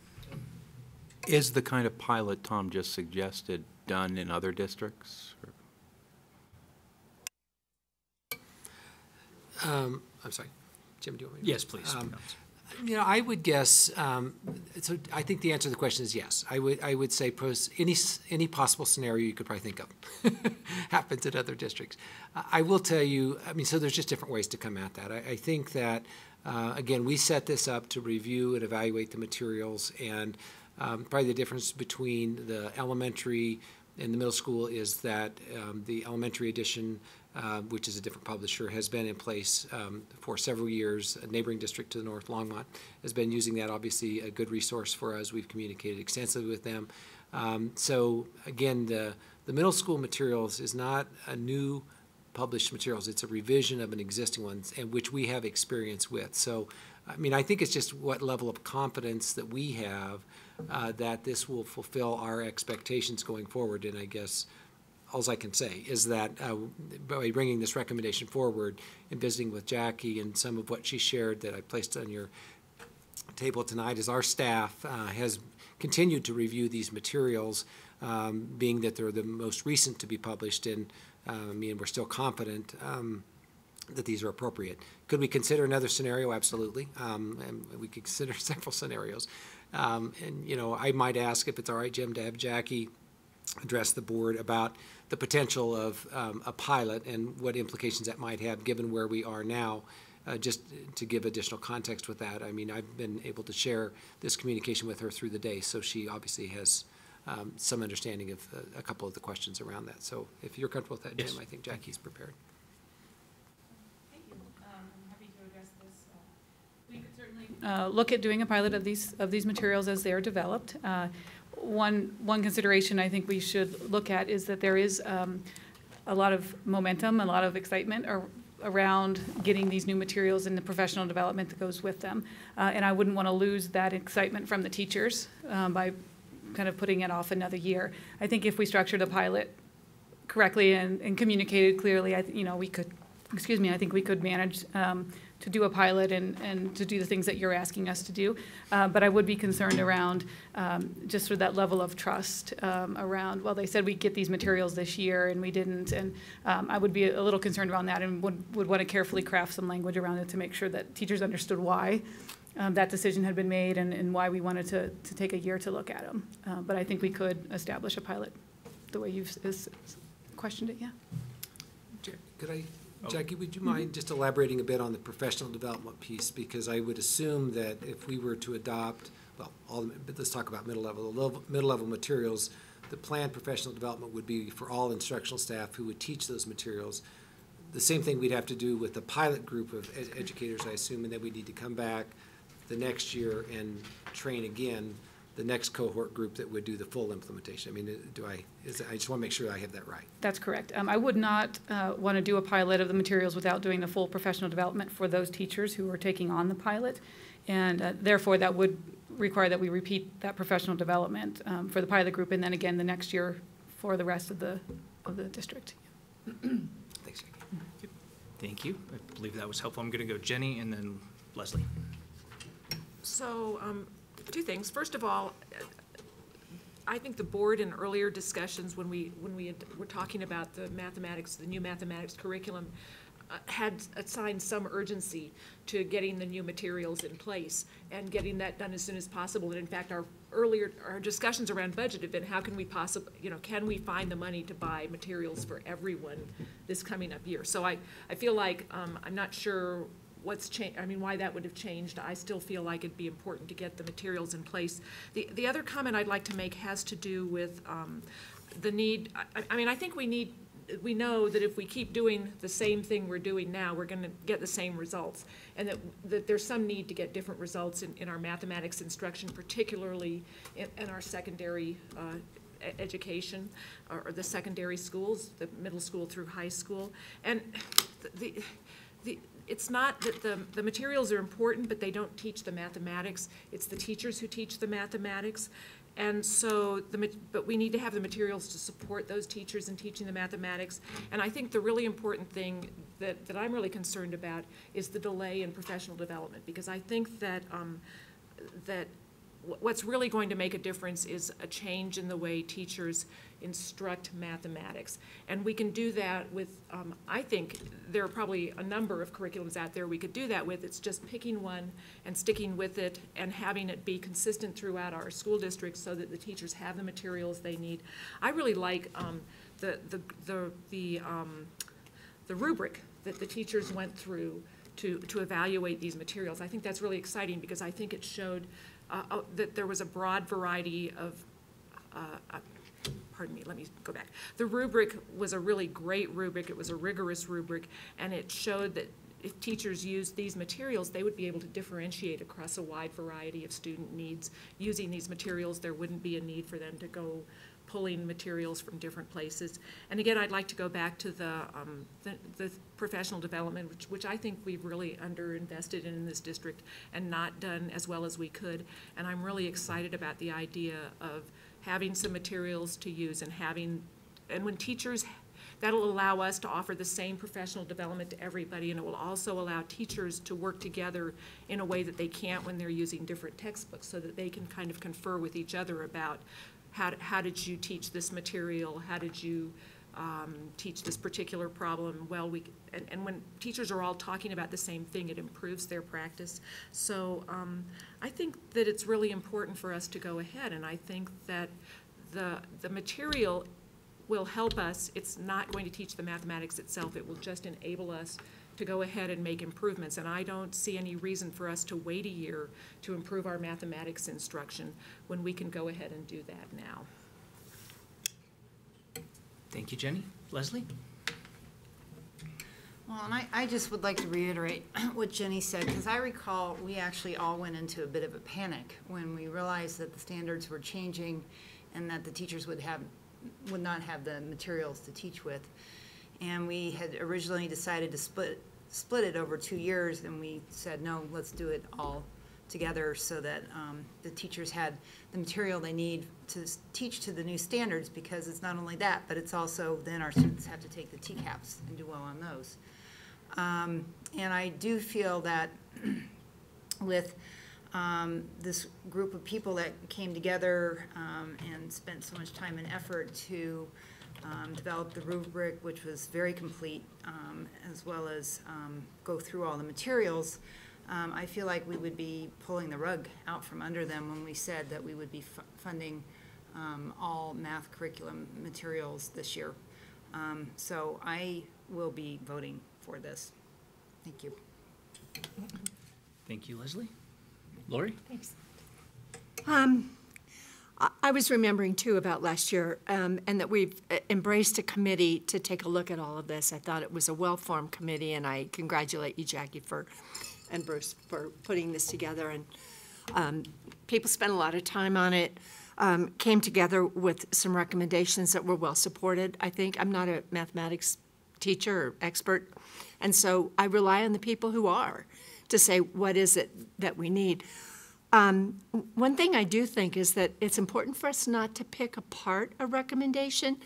Is the kind of pilot Tom just suggested done in other districts? I'm sorry. Jim, do you want me to? Yes, please. I would guess, so I think the answer to the question is yes. I would say any possible scenario you could probably think of happens in other districts. I will tell you, so there's just different ways to come at that. I think that, again, we set this up to review and evaluate the materials, and probably the difference between the elementary and the middle school is that the elementary edition, which is a different publisher, has been in place for several years. A neighboring district to the north, Longmont, has been using that, obviously a good resource for us. We've communicated extensively with them. So again, the middle school materials is not a new published materials. It's a revision of an existing one, and which we have experience with. So, I think it's just what level of confidence that we have that this will fulfill our expectations going forward. And I guess all I can say is that by bringing this recommendation forward and visiting with Jackie, and some of what she shared that I placed on your table tonight, is our staff has continued to review these materials, being that they're the most recent to be published, and we're still confident that these are appropriate. Could we consider another scenario? Absolutely. And we could consider several scenarios. I might ask, if it's all right, Jim, to have Jackie address the board about the potential of a pilot and what implications that might have given where we are now, just to give additional context with that. I've been able to share this communication with her through the day, so she obviously has some understanding of a couple of the questions around that. So if you're comfortable with that, Jim, yes. I think Jackie's prepared. Thank you. I'm happy to address this. We could certainly look at doing a pilot of these materials as they are developed. One consideration I think we should look at is that there is a lot of momentum, a lot of excitement around getting these new materials and the professional development that goes with them. And I wouldn't want to lose that excitement from the teachers by kind of putting it off another year. I think if we structured a pilot correctly and communicated clearly, we could I think we could manage to do a pilot and to do the things that you're asking us to do. But I would be concerned around just for that level of trust around, well, they said we'd get these materials this year and we didn't. And I would be a little concerned around that and would want to carefully craft some language around it to make sure that teachers understood why that decision had been made and why we wanted to take a year to look at them. But I think we could establish a pilot the way you've questioned it, yeah. Could I, Jackie, would you mind just elaborating a bit on the professional development piece? Because I would assume that if we were to adopt, well, but let's talk about middle level materials, the planned professional development would be for all instructional staff who would teach those materials. The same thing we'd have to do with the pilot group of educators, I assume, and then we need to come back the next year and train again the next cohort group that would do the full implementation. I mean, I just want to make sure I have that right. That's correct. I would not want to do a pilot of the materials without doing the full professional development for those teachers who are taking on the pilot. And therefore, that would require that we repeat that professional development for the pilot group and then again the next year for the rest of the district. Thanks, Jackie. Thank you. I believe that was helpful. I'm going to go Jenny and then Leslie. So, two things. First of all, I think the board in earlier discussions when we were talking about the new mathematics curriculum, had assigned some urgency to getting the new materials in place and getting that done as soon as possible. And in fact, our discussions around budget have been how can we possibly, can we find the money to buy materials for everyone this coming up year? So I feel like I'm not sure what's changed, why that would have changed. I still feel like it'd be important to get the materials in place. The other comment I'd like to make has to do with the need, I think we know that if we keep doing the same thing we're doing now, we're going to get the same results, and that there's some need to get different results in our mathematics instruction, particularly in our secondary education, or the secondary schools, the middle school through high school. And it's not that the materials are important, but they don't teach the mathematics. It's the teachers who teach the mathematics. And so, but we need to have the materials to support those teachers in teaching the mathematics. And I think the really important thing that I'm really concerned about is the delay in professional development, because I think that what's really going to make a difference is a change in the way teachers instruct mathematics. And we can do that with, I think there are probably a number of curriculums out there we could do that with. It's just picking one and sticking with it and having it be consistent throughout our school districts so that the teachers have the materials they need. I really like the rubric that the teachers went through to evaluate these materials. I think that's really exciting because I think it showed that there was a broad variety of, pardon me, let me go back. The rubric was a really great rubric. It was a rigorous rubric, and it showed that if teachers used these materials, they would be able to differentiate across a wide variety of student needs. Using these materials, there wouldn't be a need for them to go pulling materials from different places. And again, I'd like to go back to the professional development, which I think we've really underinvested in this district and not done as well as we could. And I'm really excited about the idea of having some materials to use and when teachers, that'll allow us to offer the same professional development to everybody, and it will also allow teachers to work together in a way that they can't when they're using different textbooks, so that they can kind of confer with each other about how did you teach this material? How did you teach this particular problem? Well, and when teachers are all talking about the same thing, it improves their practice. So I think that it's really important for us to go ahead, and I think that the material will help us. It's not going to teach the mathematics itself. It will just enable us to go ahead and make improvements, and I don't see any reason for us to wait a year to improve our mathematics instruction when we can go ahead and do that now. Thank you, Jenny. Leslie? Well, and I just would like to reiterate what Jenny said, because I recall we actually all went into a bit of a panic when we realized that the standards were changing and that the teachers would not have the materials to teach with. And we had originally decided to split it over 2 years, and we said, no, let's do it all together so that the teachers had the material they need to teach to the new standards, because it's not only that, but it's also then our students have to take the TCAPs and do well on those. And I do feel that with this group of people that came together and spent so much time and effort to develop the rubric, which was very complete, as well as go through all the materials, I feel like we would be pulling the rug out from under them when we said that we would be funding all math curriculum materials this year. So I will be voting for this. Thank you. Thank you, Leslie. Lori? Thanks. I was remembering too about last year, and that we've embraced a committee to take a look at all of this. I thought it was a well-formed committee, and I congratulate you, Jackie, and Bruce for putting this together. And people spent a lot of time on it, came together with some recommendations that were well supported. I think I'm not a mathematics teacher or expert, and so I rely on the people who are to say what is it that we need. One thing I do think is that it's important for us not to pick apart a recommendation.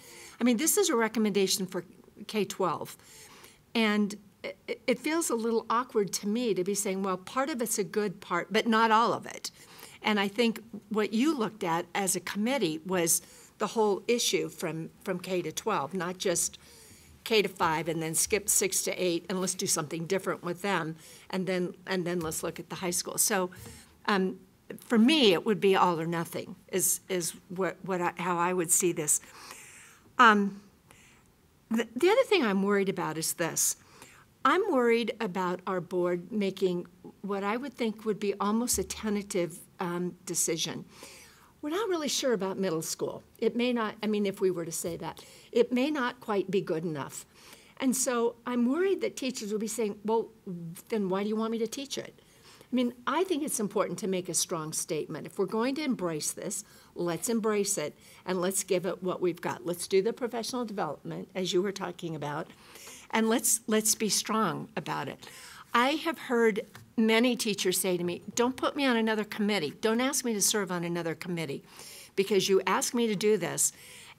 I mean, this is a recommendation for K-12, and it feels a little awkward to me to be saying, well, part of it's a good part, but not all of it. And I think what you looked at as a committee was the whole issue from K to 12, not just K to 5 and then skip 6 to 8 and let's do something different with them, and then let's look at the high school. So for me, it would be all or nothing is how I would see this. The other thing I'm worried about is this. I'm worried about our board making what I would think would be almost a tentative decision. We're not really sure about middle school. It may not, I mean, if we were to say that, it may not quite be good enough. And so I'm worried that teachers will be saying, well, then why do you want me to teach it? I mean, I think it's important to make a strong statement. If we're going to embrace this, let's embrace it, and let's give it what we've got. Let's do the professional development, as you were talking about, and let's be strong about it. I have heard many teachers say to me, don't put me on another committee. Don't ask me to serve on another committee, because you ask me to do this,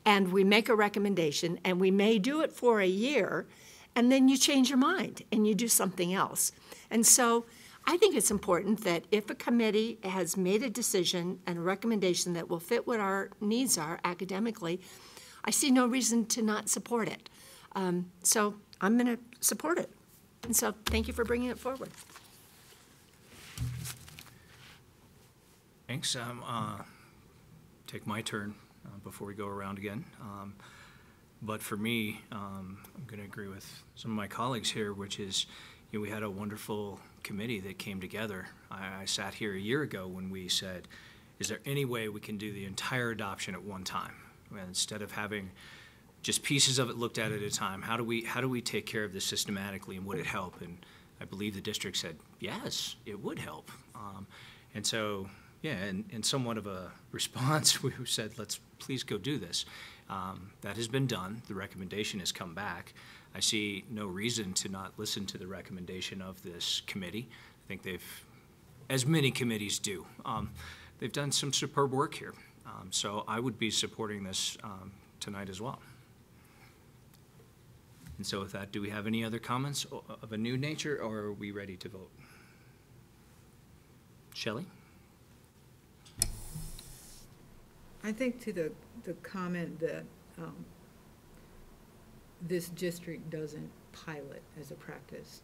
and we make a recommendation, and we may do it for a year, and then you change your mind, and you do something else. And so I think it's important that if a committee has made a decision and a recommendation that will fit what our needs are academically, I see no reason to not support it. So I'm going to support it. And so thank you for bringing it forward. Thanks. Take my turn before we go around again. But for me, I'm going to agree with some of my colleagues here, which is, you know, we had a wonderful committee that came together. I sat here a year ago when we said, is there any way we can do the entire adoption at one time? And instead of having just pieces of it looked at a time, how do we take care of this systematically, and would it help? And I believe the district said, yes, it would help. And so, yeah, in somewhat of a response, we said, let's please go do this. That has been done. The recommendation has come back. I see no reason to not listen to the recommendation of this committee. I think they've, as many committees do, they've done some superb work here. So I would be supporting this tonight as well. And so with that, do we have any other comments of a new nature, or are we ready to vote? Shelley? I think to the comment that this district doesn't pilot as a practice,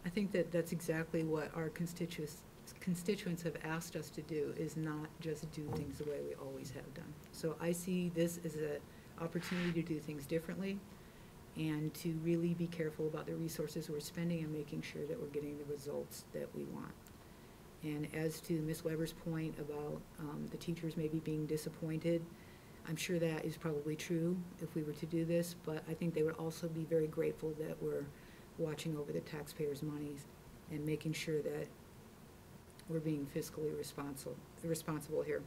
I think that that's exactly what our constituents have asked us to do, is not just do things the way we always have done. So I see this as an opportunity to do things differently, and to really be careful about the resources we're spending and making sure that we're getting the results that we want. And as to Ms. Weber's point about the teachers maybe being disappointed, I'm sure that is probably true if we were to do this, but I think they would also be very grateful that we're watching over the taxpayers' monies and making sure that we're being fiscally responsible here.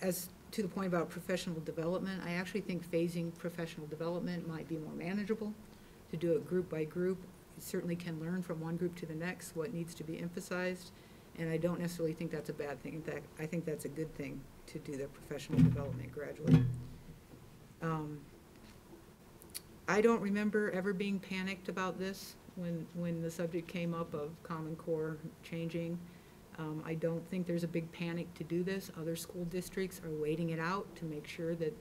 As to the point about professional development, I actually think phasing professional development might be more manageable. To do it group by group, you certainly can learn from one group to the next what needs to be emphasized, and I don't necessarily think that's a bad thing. In fact, I think that's a good thing to do the professional development gradually. I don't remember ever being panicked about this when the subject came up of Common Core changing. I don't think there's a big panic to do this. Other school districts are waiting it out to make sure that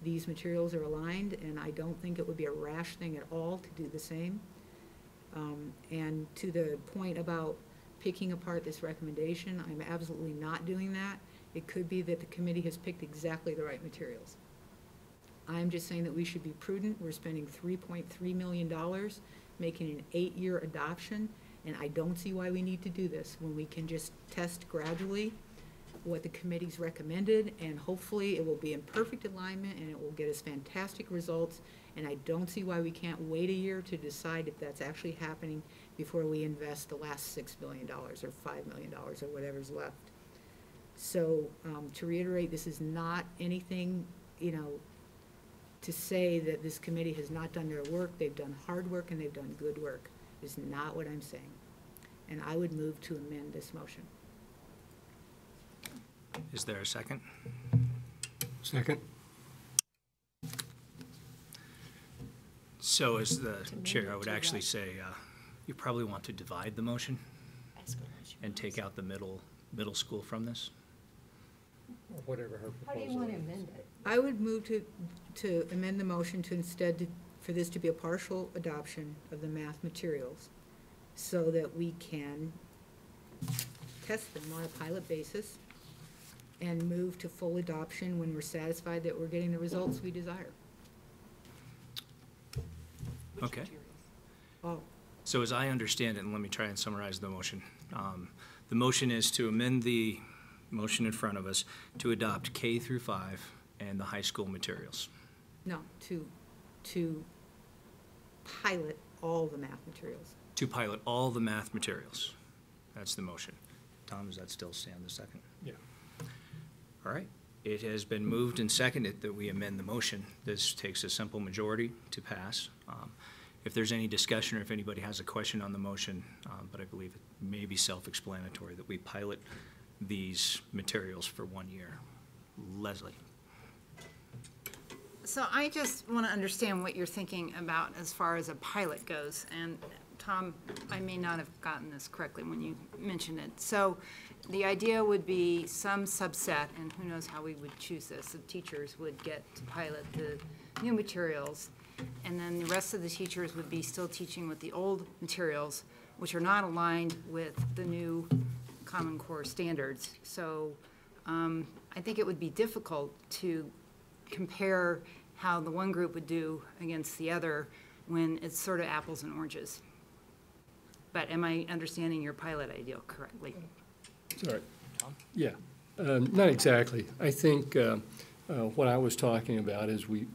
these materials are aligned, and I don't think it would be a rash thing at all to do the same. And to the point about picking apart this recommendation, I'm absolutely not doing that. It could be that the committee has picked exactly the right materials. I'm just saying that we should be prudent. We're spending $3.3 million, making an 8-year adoption, and I don't see why we need to do this when we can just test gradually what the committee's recommended, and hopefully it will be in perfect alignment and it will get us fantastic results. And I don't see why we can't wait a year to decide if that's actually happening before we invest the last $6 million or $5 million or whatever's left. So to reiterate, this is not anything, you know, to say that this committee has not done their work. They've done hard work and they've done good work. Is not what I'm saying. And I would move to amend this motion. Is there a second? Second. So as the chair, I would actually say you probably want to divide the motion and take out the middle school from this. Or whatever her How do you proposal want to is. amend it? I would move to amend the motion to instead for this to be a partial adoption of the math materials so that we can test them on a pilot basis and move to full adoption when we're satisfied that we're getting the results we desire. Okay. Oh, So as I understand it, and let me try and summarize the motion. The motion is to amend the motion in front of us to adopt K through 5 and the high school materials. no, to pilot all the math materials. To pilot all the math materials. That's the motion. Tom, does that still stand the second? Yeah. All right. It has been moved and seconded that we amend the motion. This takes a simple majority to pass. If there's any discussion or if anybody has a question on the motion, but I believe it may be self-explanatory that we pilot these materials for 1 year. Leslie. So I just want to understand what you're thinking about as far as a pilot goes. And Tom, I may not have gotten this correctly when you mentioned it. So the idea would be some subset, and who knows how we would choose this, of teachers would get to pilot the new materials, and then the rest of the teachers would be still teaching with the old materials, which are not aligned with the new Common Core standards. So I think it would be difficult to compare how the one group would do against the other when it's sort of apples and oranges. But am I understanding your pilot idea correctly? Sorry. Yeah, not exactly. I think what I was talking about is we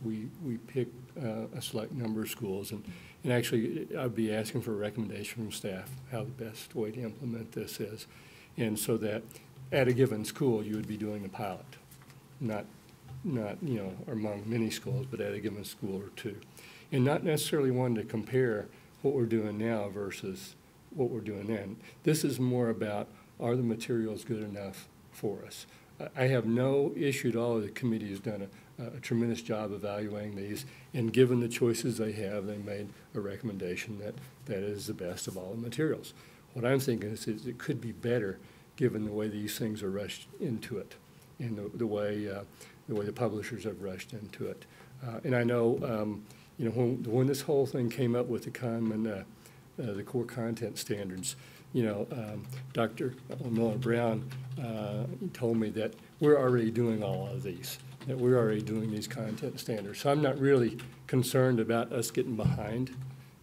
pick a select number of schools, and actually I'd be asking for a recommendation from staff how the best way to implement this is. And so that at a given school, you would be doing a pilot, not you know, among many schools, but at a given school or two. And not necessarily one to compare what we're doing now versus what we're doing then. This is more about, are the materials good enough for us? I have no issue at all. The committee has done a tremendous job evaluating these, and given the choices they have, they made a recommendation that is the best of all the materials. What I'm thinking is it could be better given the way these things are rushed into it and the way the publishers have rushed into it. And I know, you know, when this whole thing came up with the core content standards, you know, Dr. Miller Brown told me that we're already doing all of these, that we're already doing these content standards. So I'm not really concerned about us getting behind,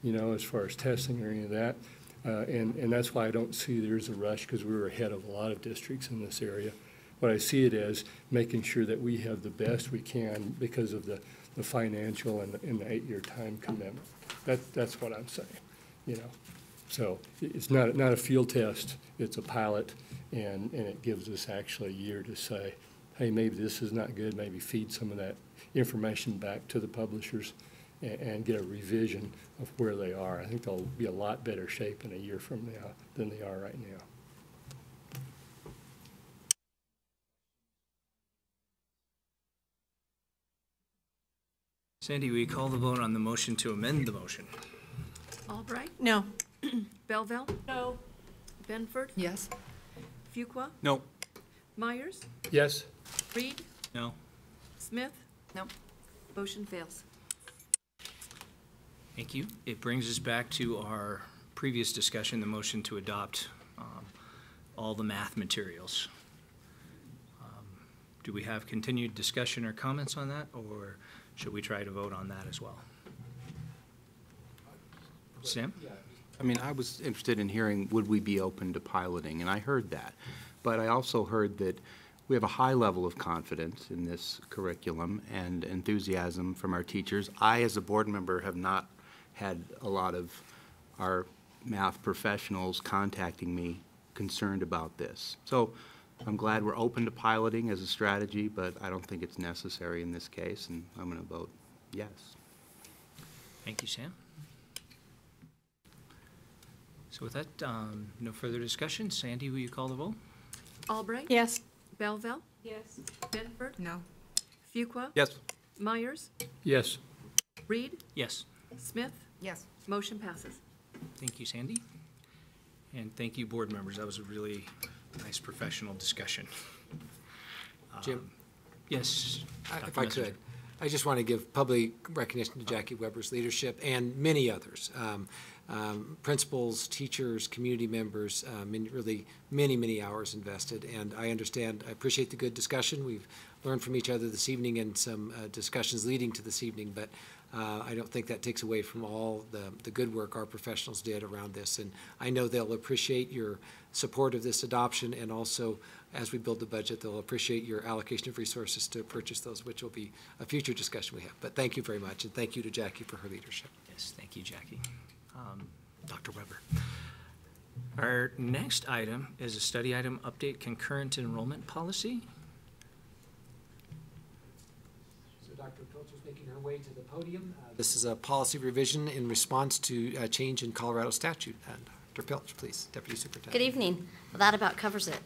you know, as far as testing or any of that. And that's why I don't see there's a rush, because we were ahead of a lot of districts in this area. What I see it as making sure that we have the best we can because of the financial and the 8-year time commitment. That's what I'm saying, you know. So it's not a field test, it's a pilot, and it gives us actually a year to say, hey, maybe this is not good, maybe feed some of that information back to the publishers and get a revision of where they are. I think they'll be a lot better shape in a year from now than they are right now. Sandy, will you call the vote on the motion to amend the motion? Albright? No. Belleville? No. Benford? Yes. Fuqua? No. Myers? Yes. Reed? No? Smith? No. Motion fails. Thank you. It brings us back to our previous discussion, the motion to adopt all the math materials. Do we have continued discussion or comments on that, or should we try to vote on that as well? Sam? I mean, I was interested in hearing, would we be open to piloting? And I heard that. But I also heard that we have a high level of confidence in this curriculum and enthusiasm from our teachers. I, as a board member, have not had a lot of our math professionals contacting me concerned about this. So I'm glad we're open to piloting as a strategy, but I don't think it's necessary in this case, and I'm going to vote yes. Thank you, Sam. So with that, no further discussion. Sandy, will you call the vote? Albright? Yes. Belleville? Yes. Benford? No. Fuqua? Yes. Myers? Yes. Reed? Yes. Smith? Yes. Motion passes. Thank you, Sandy. And thank you, board members. That was a really nice professional discussion. Jim? Yes. If Dr. I Messenger. could, I just want to give public recognition to Jackie Weber's leadership and many others, principals, teachers, community members, really many hours invested. And I understand, I appreciate the good discussion. We've learned from each other this evening and some discussions leading to this evening, but I don't think that takes away from all the good work our professionals did around this. And I know they'll appreciate your support of this adoption, and also as we build the budget, they'll appreciate your allocation of resources to purchase those, which will be a future discussion we have. But thank you very much, and thank you to Jackie for her leadership. Yes, thank you, Jackie. Dr. Weber. Our next item is a study item update concurrent enrollment policy. So Dr. Pilcher's making her way to the podium. This is a policy revision in response to a change in Colorado statute. And Dr. Pilch, please, Deputy Superintendent. Good evening. Well, that about covers it.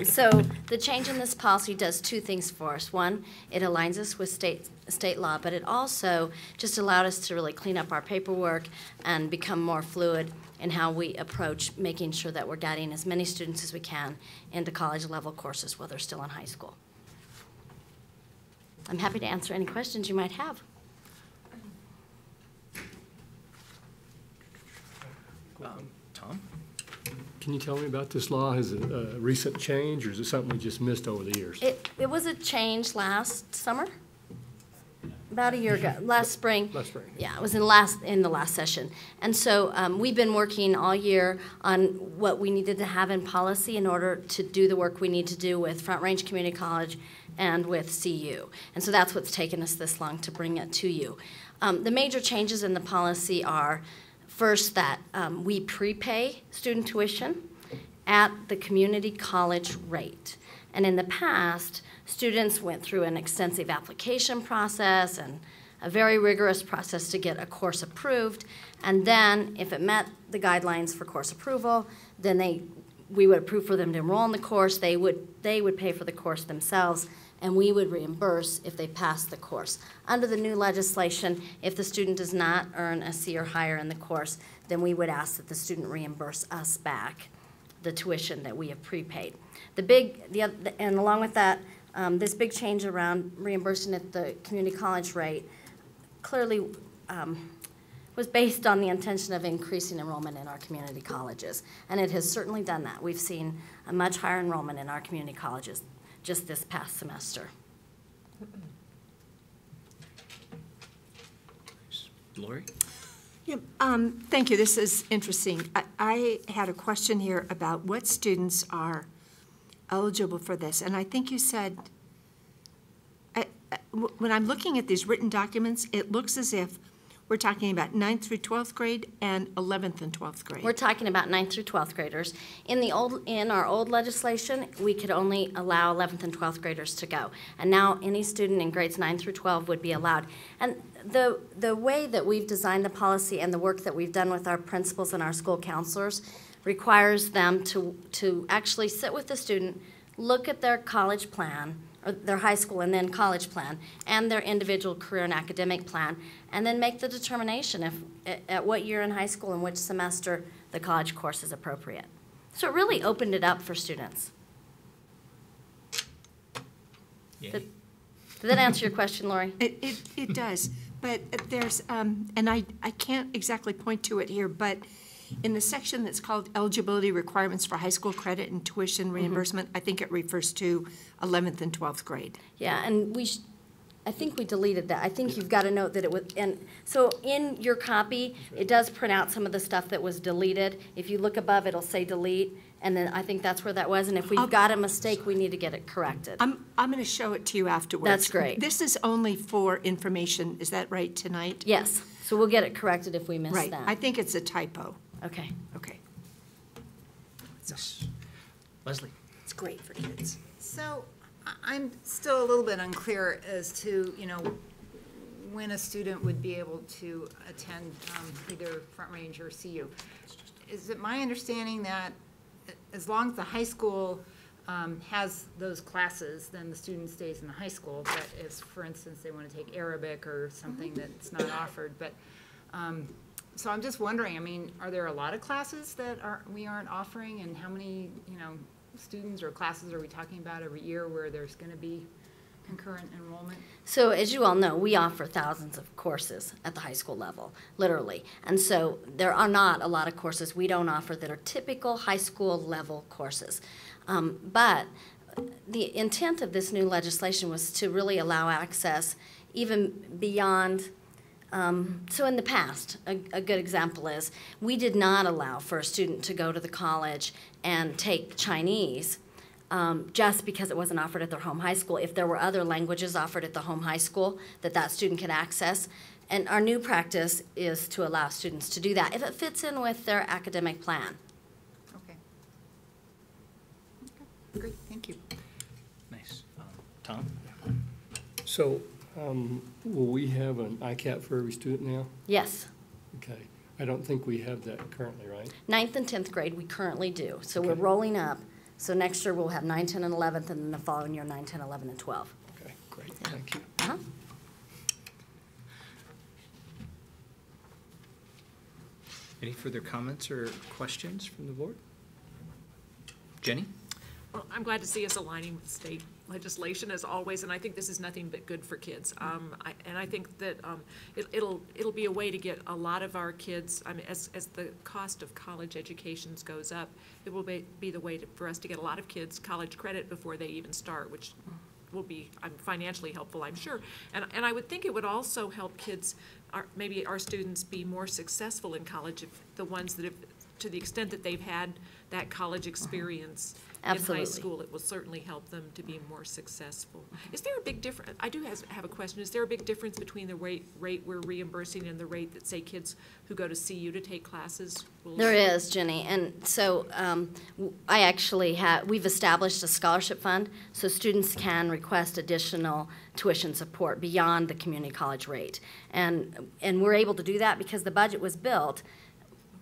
So the change in this policy does two things for us. One, it aligns us with state law, but it also just allowed us to really clean up our paperwork and become more fluid in how we approach making sure that we're getting as many students as we can into college-level courses while they're still in high school. I'm happy to answer any questions you might have. Tom? Can you tell me about this law? Is it a recent change, or is it something we just missed over the years? It was a change last summer, about a year ago, last spring. Last spring. Yeah, it was in the last session. And so we've been working all year on what we needed to have in policy in order to do the work we need to do with Front Range Community College and with CU. And so that's what's taken us this long to bring it to you. The major changes in the policy are, first, that we prepay student tuition at the community college rate. And in the past, students went through an extensive application process and a very rigorous process to get a course approved. And then, if it met the guidelines for course approval, then we would approve for them to enroll in the course. They would pay for the course themselves, and we would reimburse if they passed the course. Under the new legislation, if the student does not earn a C or higher in the course, then we would ask that the student reimburse us back the tuition that we have prepaid. And along with that, this big change around reimbursing at the community college rate clearly was based on the intention of increasing enrollment in our community colleges. And it has certainly done that. We've seen a much higher enrollment in our community colleges just this past semester. Lori? Yeah, thank you. This is interesting. I had a question here about what students are eligible for this. And I think you said, when I'm looking at these written documents, it looks as if we're talking about 9th through 12th grade and 11th and 12th grade. We're talking about 9th through 12th graders. In our old legislation, we could only allow 11th and 12th graders to go. And now any student in grades 9 through 12 would be allowed. And the way that we've designed the policy and the work that we've done with our principals and our school counselors requires them to actually sit with the student, look at their college plan, or their high school and then college plan, and their individual career and academic plan, and then make the determination at what year in high school and which semester the college course is appropriate. So it really opened it up for students. Did that answer your question, Lori? It does, but there's, and I can't exactly point to it here, but in the section that's called eligibility requirements for high school credit and tuition reimbursement, I think it refers to 11th and 12th grade. Yeah, and I think we deleted that. I think you've got to note that it was, and so in your copy, it does print out some of the stuff that was deleted. If you look above, it'll say delete, and then I think that's where that was, and if we've got a mistake, we need to get it corrected. I'm going to show it to you afterwards. That's great. This is only for information, is that right, tonight? Yes, so we'll get it corrected if we miss Right, that. I think it's a typo. Okay. Okay. Leslie? It's great for kids. So I'm still a little bit unclear as to, when a student would be able to attend either Front Range or CU. Is it my understanding that as long as the high school has those classes, then the student stays in the high school, but if, for instance, they want to take Arabic or something that's not offered, but, so I'm just wondering, are there a lot of classes that we aren't offering, and how many, students or classes are we talking about every year where there's going to be concurrent enrollment? So as you all know, we offer thousands of courses at the high school level, literally. And so there are not a lot of courses we don't offer that are typical high school level courses. But the intent of this new legislation was to really allow access even beyond. So in the past, a good example is we did not allow for a student to go to the college and take Chinese just because it wasn't offered at their home high school. If there were other languages offered at the home high school that student could access. And our new practice is to allow students to do that if it fits in with their academic plan. Okay. Great, thank you. Nice. Tom? So, will we have an ICAP for every student now? Yes. Okay. I don't think we have that currently, right? 9th and 10th grade, we currently do. So Okay. we're rolling up. So next year we'll have 9, 10, and 11th, and then the following year 9, 10, 11, and 12. Okay, great, thank you. Uh-huh. Any further comments or questions from the board? Jenny? Well, I'm glad to see us aligning with state legislation as always, and I think this is nothing but good for kids. And I think that it'll be a way to get a lot of our kids, as the cost of college educations goes up, it will be the way for us to get a lot of kids college credit before they even start, which will be financially helpful, I'm sure. And I would think it would also help kids, maybe our students, be more successful in college, if the ones that have, to the extent that they've had that college experience in Absolutely. high school, it will certainly help them to be more successful. Is there a big difference? I do have a question. Is there a big difference between the rate we're reimbursing and the rate that, say, kids who go to CU to take classes will? There is, Jenny, and so I actually we've established a scholarship fund so students can request additional tuition support beyond the community college rate. And we're able to do that because the budget was built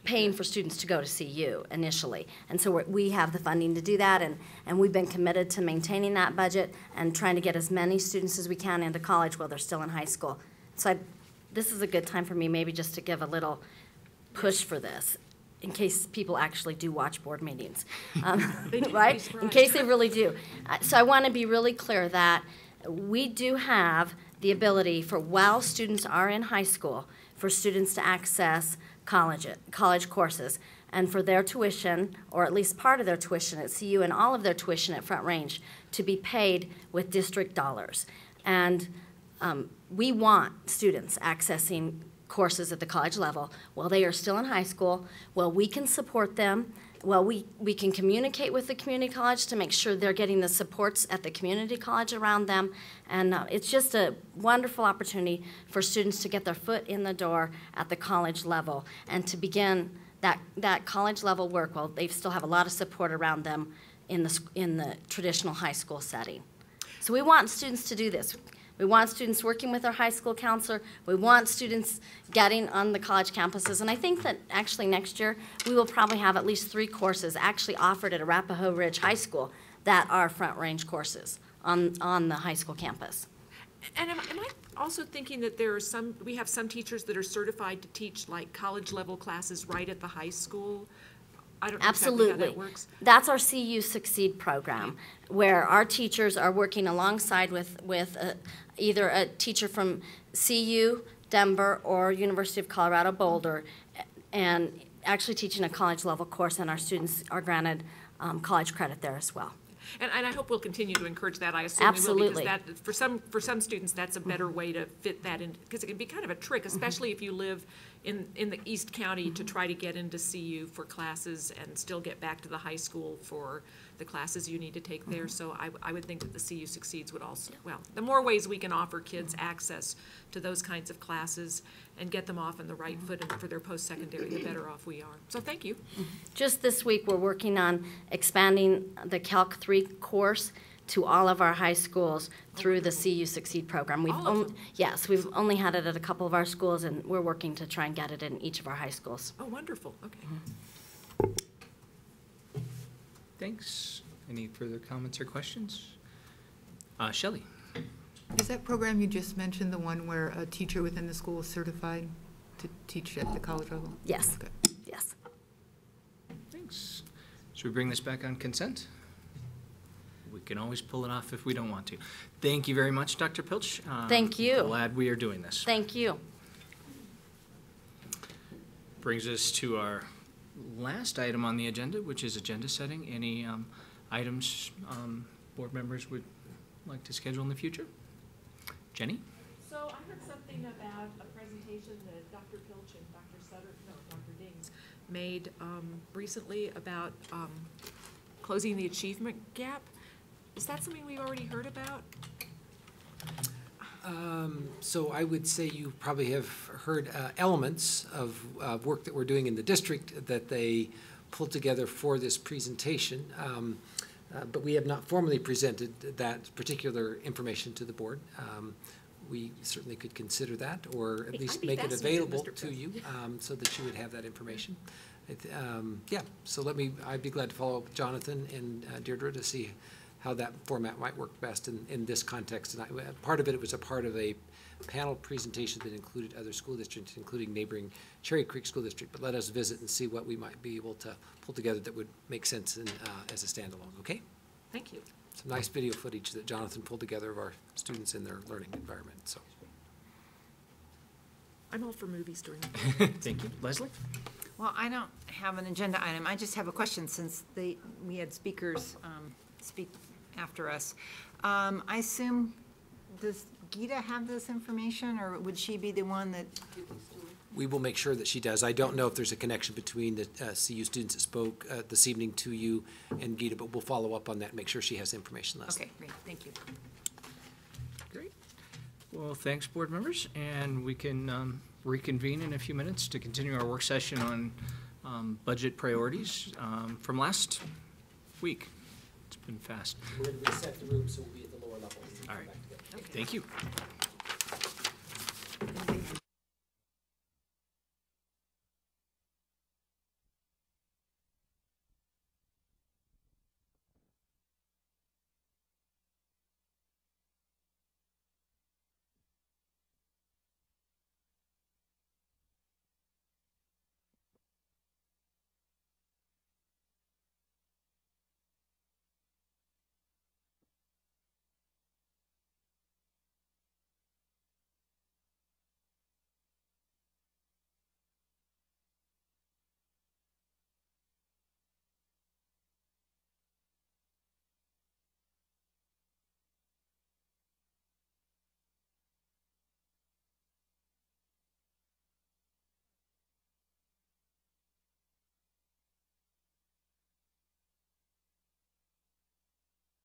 paying for students to go to CU initially. And so we have the funding to do that, and we've been committed to maintaining that budget and trying to get as many students as we can into college while they're still in high school. So this is a good time for me maybe just to give a little push for this in case people actually do watch board meetings, right? In case they really do. So I want to be really clear that we do have the ability for, while students are in high school, for students to access college courses, and for their tuition, or at least part of their tuition at CU and all of their tuition at Front Range, to be paid with district dollars. And we want students accessing courses at the college level while they are still in high school, while we can support them, while we can communicate with the community college to make sure they're getting the supports at the community college around them. And it's just a wonderful opportunity for students to get their foot in the door at the college level and to begin that college level work while they still have a lot of support around them in the traditional high school setting. So we want students to do this. We want students working with our high school counselor. We want students getting on the college campuses. And I think that actually next year we will probably have at least 3 courses actually offered at Arapahoe Ridge High School that are Front Range courses on the high school campus. And am I also thinking that we have some teachers that are certified to teach like college-level classes right at the high school? I don't know exactly how that works. That's our CU Succeed program, where our teachers are working alongside with either a teacher from CU, Denver, or University of Colorado Boulder, and actually teaching a college-level course, and our students are granted college credit there as well. And I hope we'll continue to encourage that. I assume Absolutely. we will, because that, for some students, that's a better way to fit that in, because it can be kind of a trick, especially if you live in the East County, to try to get into CU for classes and still get back to the high school for the classes you need to take there. So I would think that the CU Succeeds would also, well, the more ways we can offer kids access to those kinds of classes and get them off on the right foot for their post-secondary, the better off we are. So thank you. Just this week, we're working on expanding the Calc 3 course to all of our high schools through the CU Succeed program. Yes, we've only had it at a couple of our schools, and we're working to try and get it in each of our high schools. Oh, wonderful. Okay. Thanks. Any further comments or questions? Shelley? Is that program you just mentioned the one where a teacher within the school is certified to teach at the college level? Yes. Okay. Yes. Thanks. Should we bring this back on consent? We can always pull it off if we don't want to. Thank you very much, Dr. Pilch. Thank you. Glad we are doing this. Thank you. Brings us to our last item on the agenda, which is agenda setting. Any items board members would like to schedule in the future? Jenny? So I heard something about a presentation that Dr. Pilch and Dr. Dings made recently about closing the achievement gap. Is that something we already heard about? So I would say you probably have heard elements of work that we're doing in the district that they pulled together for this presentation. But we have not formally presented that particular information to the board. We certainly could consider that, or at least make it available to you so that you would have that information. Yeah, so I'd be glad to follow up with Jonathan and Deirdre to see how that format might work best in this context. And part of it was a part of a panel presentation that included other school districts, including neighboring Cherry Creek School District. But let us visit and see what we might be able to pull together that would make sense as a standalone, okay? Thank you. Some nice video footage that Jonathan pulled together of our students in their learning environment, so. I'm all for movies during the day. Thank you. Leslie? Well, I don't have an agenda item. I just have a question since we had speakers speak after us. I assume, does Geeta have this information, or would she be the one that? We will make sure that she does. I don't know if there's a connection between the CU students that spoke this evening to you and Geeta, but we'll follow up on that and make sure she has information, Leslie. Okay, great, thank you. Great. Well, thanks, board members, and we can reconvene in a few minutes to continue our work session on budget priorities from last week. It's been fast. We're going to reset the room, so we'll be at the lower level. All right. Thank you.